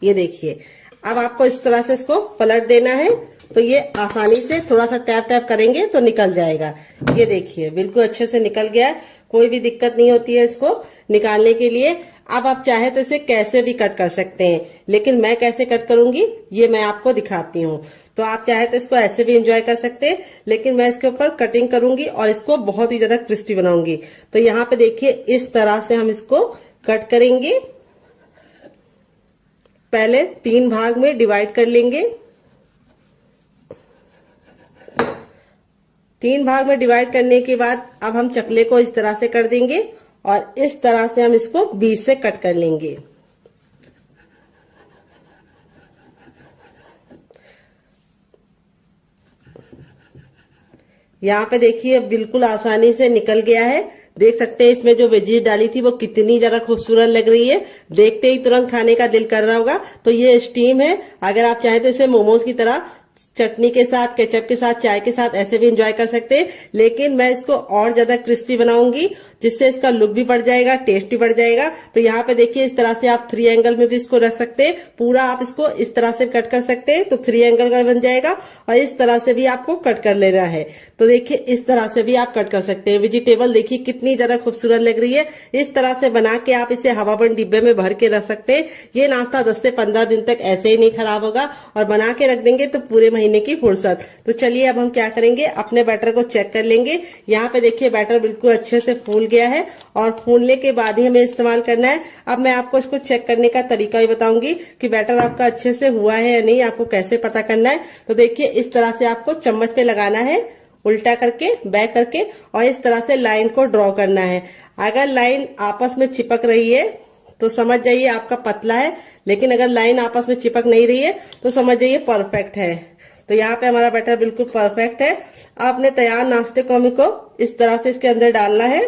A: ये देखिए, अब आपको इस तरह से इसको पलट देना है। तो ये आसानी से थोड़ा सा टैप टैप करेंगे तो निकल जाएगा। ये देखिए बिल्कुल अच्छे से निकल गया है, कोई भी दिक्कत नहीं होती है इसको निकालने के लिए। अब आप चाहे तो इसे कैसे भी कट कर सकते हैं, लेकिन मैं कैसे कट करूंगी ये मैं आपको दिखाती हूँ। तो आप चाहे तो इसको ऐसे भी एंजॉय कर सकते हैं, लेकिन मैं इसके ऊपर कटिंग करूंगी और इसको बहुत ही ज्यादा क्रिस्पी बनाऊंगी। तो यहाँ पे देखिए इस तरह से हम इसको कट करेंगे। पहले 3 भाग में डिवाइड कर लेंगे। 3 भाग में डिवाइड करने के बाद अब हम चकले को इस तरह से कर देंगे और इस तरह से हम इसको बीच से कट कर लेंगे। यहाँ पे देखिए बिल्कुल आसानी से निकल गया है। देख सकते हैं इसमें जो वेजीज डाली थी वो कितनी ज्यादा खूबसूरत लग रही है। देखते ही तुरंत खाने का दिल कर रहा होगा। तो ये स्टीम है। अगर आप चाहें तो इसे मोमोज की तरह चटनी के साथ, केचप के साथ, चाय के साथ ऐसे भी एंजॉय कर सकते हैं, लेकिन मैं इसको और ज्यादा क्रिस्पी बनाऊंगी, जिससे इसका लुक भी बढ़ जाएगा, टेस्ट भी बढ़ जाएगा। तो यहाँ पे देखिए इस तरह से आप 3 एंगल में भी इसको रख सकते हैं। पूरा आप इसको इस तरह से कट कर सकते हैं तो 3 एंगल का बन जाएगा। और इस तरह से भी आपको कट कर लेना है। तो देखिए इस तरह से भी आप कट कर सकते हैं। वेजिटेबल देखिए कितनी ज्यादा खूबसूरत लग रही है। इस तरह से बना के आप इसे हवाबंद डिब्बे में भर के रख सकते हैं। ये नाश्ता 10 से 15 दिन तक ऐसे ही नहीं खराब होगा और बना के रख देंगे तो पूरे महीने की फुर्सत। तो चलिए अब हम क्या करेंगे, अपने बैटर को चेक कर लेंगे। यहाँ पे देखिए बैटर बिल्कुल अच्छे से फूल गया है और फूलने के बाद ही हमें इस्तेमाल करना है। अब मैं आपको इसको चेक करने का तरीका भी बताऊंगी कि बैटर आपका अच्छे से हुआ है या नहीं, आपको कैसे पता करना है। तो देखिए इस तरह से आपको चम्मच पे लगाना है, उल्टा करके, बैक करके, और इस तरह से लाइन को ड्रॉ करना है। अगर लाइन आपस में चिपक रही है तो समझ जाइए आपका पतला है, लेकिन अगर लाइन आपस में चिपक नहीं रही है तो समझ जाइए परफेक्ट है। तो यहाँ पे हमारा बैटर बिल्कुल परफेक्ट है। आपने तैयार नाश्ते को हमको इस तरह से इसके अंदर डालना है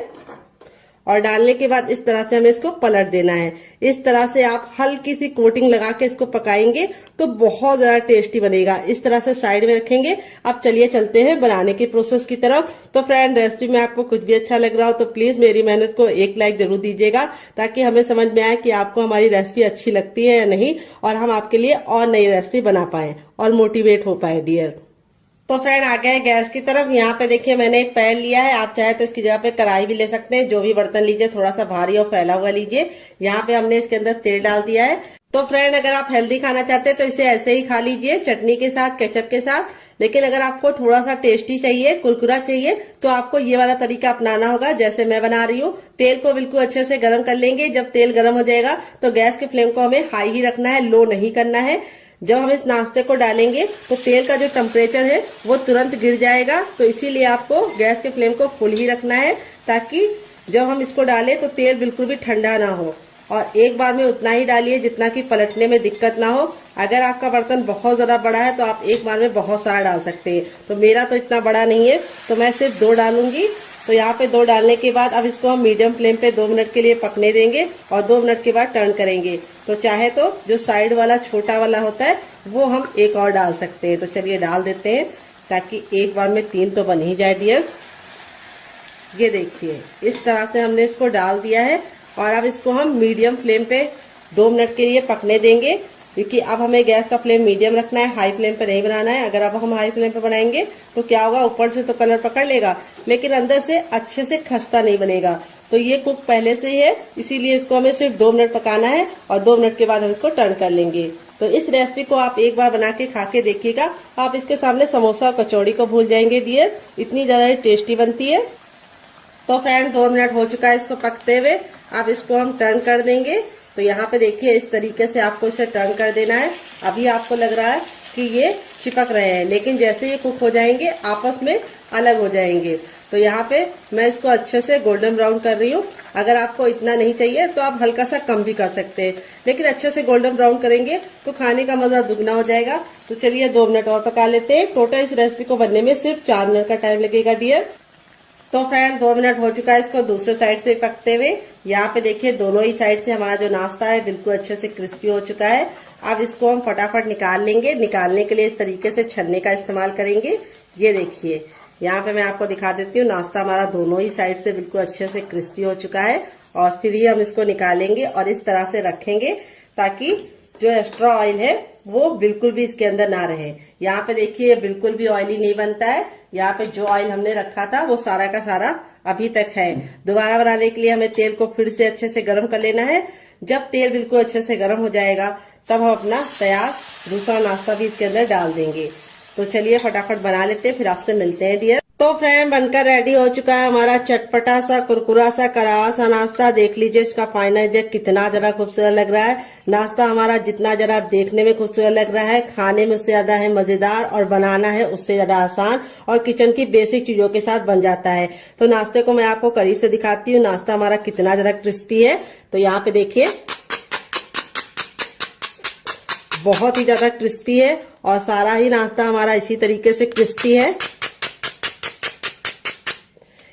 A: और डालने के बाद इस तरह से हमें इसको पलट देना है। इस तरह से आप हल्की सी कोटिंग लगा के इसको पकाएंगे तो बहुत ज्यादा टेस्टी बनेगा। इस तरह से साइड में रखेंगे। अब चलिए चलते हैं बनाने की प्रोसेस की तरफ। तो फ्रेंड, रेसिपी में आपको कुछ भी अच्छा लग रहा हो तो प्लीज मेरी मेहनत को एक लाइक जरूर दीजिएगा, ताकि हमें समझ में आए कि आपको हमारी रेसिपी अच्छी लगती है या नहीं, और हम आपके लिए और नई रेसिपी बना पाए और मोटिवेट हो पाए डियर। तो फ्रेंड आ गए गैस की तरफ। यहाँ पे देखिए मैंने एक पैन लिया है, आप चाहे तो इसकी जगह पे कढ़ाई भी ले सकते हैं। जो भी बर्तन लीजिए थोड़ा सा भारी और फैला हुआ लीजिए। यहाँ पे हमने इसके अंदर तेल डाल दिया है। तो फ्रेंड अगर आप हेल्दी खाना चाहते हैं तो इसे ऐसे ही खा लीजिए, चटनी के साथ, केचप के साथ। लेकिन अगर आपको थोड़ा सा टेस्टी चाहिए, कुरकुरा चाहिए, तो आपको ये वाला तरीका अपनाना होगा जैसे मैं बना रही हूँ। तेल को बिल्कुल अच्छे से गर्म कर लेंगे। जब तेल गर्म हो जाएगा तो गैस के फ्लेम को हमें हाई ही रखना है, लो नहीं करना है। जब हम इस नाश्ते को डालेंगे तो तेल का जो टेम्परेचर है वो तुरंत गिर जाएगा। तो इसीलिए आपको गैस के फ्लेम को फुल ही रखना है, ताकि जब हम इसको डालें तो तेल बिल्कुल भी ठंडा ना हो। और एक बार में उतना ही डालिए जितना कि पलटने में दिक्कत ना हो। अगर आपका बर्तन बहुत ज्यादा बड़ा है तो आप एक बार में बहुत सारा डाल सकते हैं। तो मेरा तो इतना बड़ा नहीं है, तो मैं सिर्फ 2 डालूंगी। तो यहाँ पे 2 डालने के बाद अब इसको हम मीडियम फ्लेम पे 2 मिनट के लिए पकने देंगे और 2 मिनट के बाद टर्न करेंगे। तो चाहे तो जो साइड वाला छोटा वाला होता है वो हम एक और डाल सकते हैं। तो चलिए डाल देते हैं, ताकि एक बार में 3 तो बन ही जाए डियर। ये देखिए इस तरह से हमने इसको डाल दिया है और अब इसको हम मीडियम फ्लेम पे 2 मिनट के लिए पकने देंगे, क्योंकि अब हमें गैस का फ्लेम मीडियम रखना है, हाई फ्लेम पे नहीं बनाना है। अगर अब हम हाई फ्लेम पे बनाएंगे तो क्या होगा, ऊपर से तो कलर पकड़ लेगा लेकिन अंदर से अच्छे से खस्ता नहीं बनेगा। तो ये कुक पहले से ही है, इसीलिए इसको हमें सिर्फ 2 मिनट पकाना है और 2 मिनट के बाद हम इसको टर्न कर लेंगे। तो इस रेसिपी को आप एक बार बना के खा के देखिएगा, आप इसके सामने समोसा और कचौड़ी को भूल जाएंगे डियर, इतनी ज्यादा टेस्टी बनती है। तो फ्रेंड 2 मिनट हो चुका है इसको पकते हुए। अब इसको हम टर्न कर देंगे। तो यहाँ पे देखिए इस तरीके से आपको इसे टर्न कर देना है। अभी आपको लग रहा है कि ये चिपक रहे हैं, लेकिन जैसे ये कुक हो जाएंगे आपस में अलग हो जाएंगे। तो यहाँ पे मैं इसको अच्छे से गोल्डन ब्राउन कर रही हूँ। अगर आपको इतना नहीं चाहिए तो आप हल्का सा कम भी कर सकते हैं, लेकिन अच्छे से गोल्डन ब्राउन करेंगे तो खाने का मजा दुगना हो जाएगा। तो चलिए 2 मिनट और पका लेते हैं। टोटल इस रेसिपी को बनने में सिर्फ 4 मिनट का टाइम लगेगा डियर। तो फ्रेंड 2 मिनट हो चुका है इसको दूसरे साइड से पकते हुए। यहाँ पे देखिए दोनों ही साइड से हमारा जो नाश्ता है बिल्कुल अच्छे से क्रिस्पी हो चुका है। अब इसको हम फटाफट निकाल लेंगे। निकालने के लिए इस तरीके से छन्ने का इस्तेमाल करेंगे। ये देखिए यहाँ पे मैं आपको दिखा देती हूँ, नाश्ता हमारा दोनों ही साइड से बिल्कुल अच्छे से क्रिस्पी हो चुका है। और फिर ही हम इसको निकालेंगे और इस तरह से रखेंगे ताकि जो एक्स्ट्रा ऑयल है वो बिल्कुल भी इसके अंदर ना रहे। यहाँ पे देखिए बिल्कुल भी ऑयली नहीं बनता है। यहाँ पे जो ऑयल हमने रखा था वो सारा का सारा अभी तक है। दोबारा बनाने के लिए हमें तेल को फिर से अच्छे से गर्म कर लेना है। जब तेल बिल्कुल अच्छे से गर्म हो जाएगा तब हम अपना तैयार दूसरा नाश्ता भी इसके अंदर डाल देंगे। तो चलिए फटाफट बना लेते हैं, फिर आपसे मिलते हैं डियर। तो फ्रेंड बनकर रेडी हो चुका है हमारा चटपटा सा कुरकुरा सा करारा सा नाश्ता। देख लीजिए इसका फाइनल रिजल्ट कितना जरा खूबसूरत लग रहा है। नाश्ता हमारा जितना जरा देखने में खूबसूरत लग रहा है, खाने में उससे ज्यादा है मजेदार और बनाना है उससे ज्यादा आसान और किचन की बेसिक चीजों के साथ बन जाता है। तो नाश्ते को मैं आपको करीब से दिखाती हूँ, नाश्ता हमारा कितना जरा क्रिस्पी है। तो यहाँ पे देखिए बहुत ही ज्यादा क्रिस्पी है और सारा ही नाश्ता हमारा इसी तरीके से क्रिस्पी है।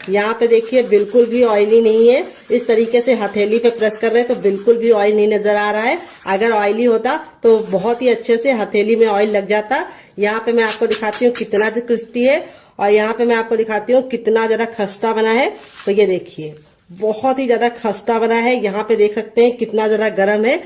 A: यहाँ पे देखिए बिल्कुल भी ऑयली नहीं है। इस तरीके से हथेली पे प्रेस कर रहे हैं तो बिल्कुल भी ऑयल नहीं नजर आ रहा है। अगर ऑयली होता तो बहुत ही अच्छे से हथेली में ऑयल लग जाता। यहाँ पे मैं आपको दिखाती हूँ कितना क्रिस्पी है और यहाँ पे मैं आपको दिखाती हूँ कितना जरा खस्ता बना है। तो ये देखिए बहुत ही ज्यादा खस्ता बना है। यहाँ पे देख सकते हैं कितना जरा गर्म है।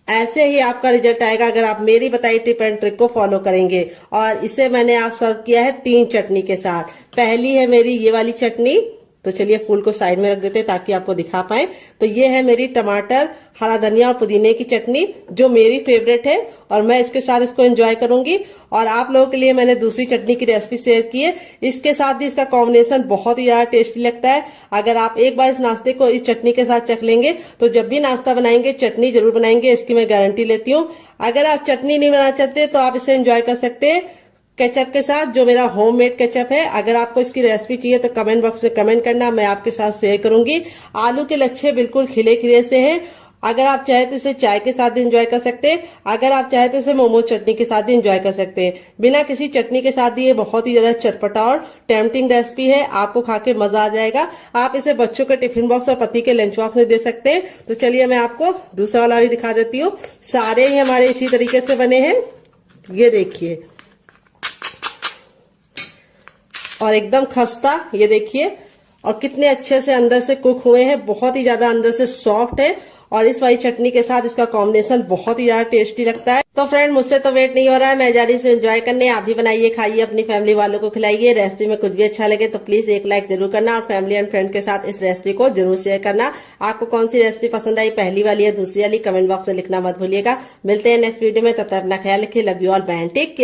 A: ऐसे ही आपका रिजल्ट आएगा अगर आप मेरी बताई टिप एंड ट्रिक को फॉलो करेंगे। और इसे मैंने आज सर्व किया है 3 चटनी के साथ। पहली है मेरी ये वाली चटनी। तो चलिए फूल को साइड में रख देते हैं ताकि आपको दिखा पाए। तो ये है मेरी टमाटर, हरा धनिया और पुदीने की चटनी जो मेरी फेवरेट है और मैं इसके साथ इसको एंजॉय करूंगी। और आप लोगों के लिए मैंने दूसरी चटनी की रेसिपी शेयर की है। इसके साथ भी इसका कॉम्बिनेशन बहुत ही ज्यादा टेस्टी लगता है। अगर आप एक बार इस नाश्ते को इस चटनी के साथ चख लेंगे तो जब भी नाश्ता बनाएंगे चटनी जरूर बनाएंगे, इसकी मैं गारंटी लेती हूँ। अगर आप चटनी नहीं बनाना चाहते तो आप इसे एंजॉय कर सकते हैं केचप के साथ, जो मेरा होममेड केचप है। अगर आपको इसकी रेसिपी चाहिए तो कमेंट बॉक्स में कमेंट करना, मैं आपके साथ शेयर करूंगी। आलू के लच्छे बिल्कुल खिले खिले से हैं। अगर आप चाहे तो इसे चाय के साथ भी एंजॉय कर सकते हैं। अगर आप चाहे तो इसे मोमोज चटनी के साथ भी एंजॉय कर सकते हैं। बिना किसी चटनी के साथ भी ये बहुत ही ज्यादा चटपटा और टेम्पटिंग रेसिपी है। आपको खा के मजा आ जाएगा। आप इसे बच्चों के टिफिन बॉक्स और पति के लंच बॉक्स में दे सकते हैं। तो चलिए मैं आपको दूसरा वाला भी दिखा देती हूँ। सारे ही हमारे इसी तरीके से बने हैं। ये देखिए और एकदम खस्ता, ये देखिए और कितने अच्छे से अंदर से कुक हुए हैं। बहुत ही ज्यादा अंदर से सॉफ्ट है और इस वाली चटनी के साथ इसका कॉम्बिनेशन बहुत ही ज्यादा टेस्टी लगता है। तो फ्रेंड, मुझसे तो वेट नहीं हो रहा है, मैं जा रही हूँ एंजॉय करने। आप भी बनाइए, खाइए, अपनी फैमिली वालों को खिलाइए। रेसिपी में कुछ भी अच्छा लगे तो प्लीज एक लाइक जरूर करना और फैमिली एंड फ्रेंड के साथ इस रेसिपी को जरूर शेयर करना। आपको कौन सी रेसिपी पसंद आई, पहली वाली या दूसरी वाली, कमेंट बॉक्स में लिखना मत भूलिएगा। मिलते हैं नेक्स्ट वीडियो में, तब तक अपना ख्याल रखिए। Love you all, bye, take care.